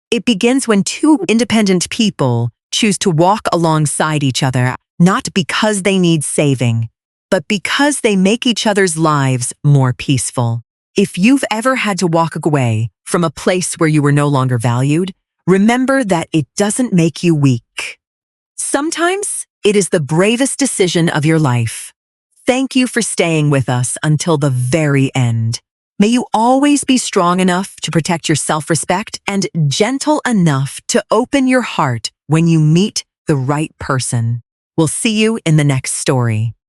It begins when two independent people choose to walk alongside each other, not because they need saving, but because they make each other's lives more peaceful. If you've ever had to walk away from a place where you were no longer valued, remember that it doesn't make you weak. Sometimes it is the bravest decision of your life. Thank you for staying with us until the very end. May you always be strong enough to protect your self-respect and gentle enough to open your heart when you meet the right person. We'll see you in the next story.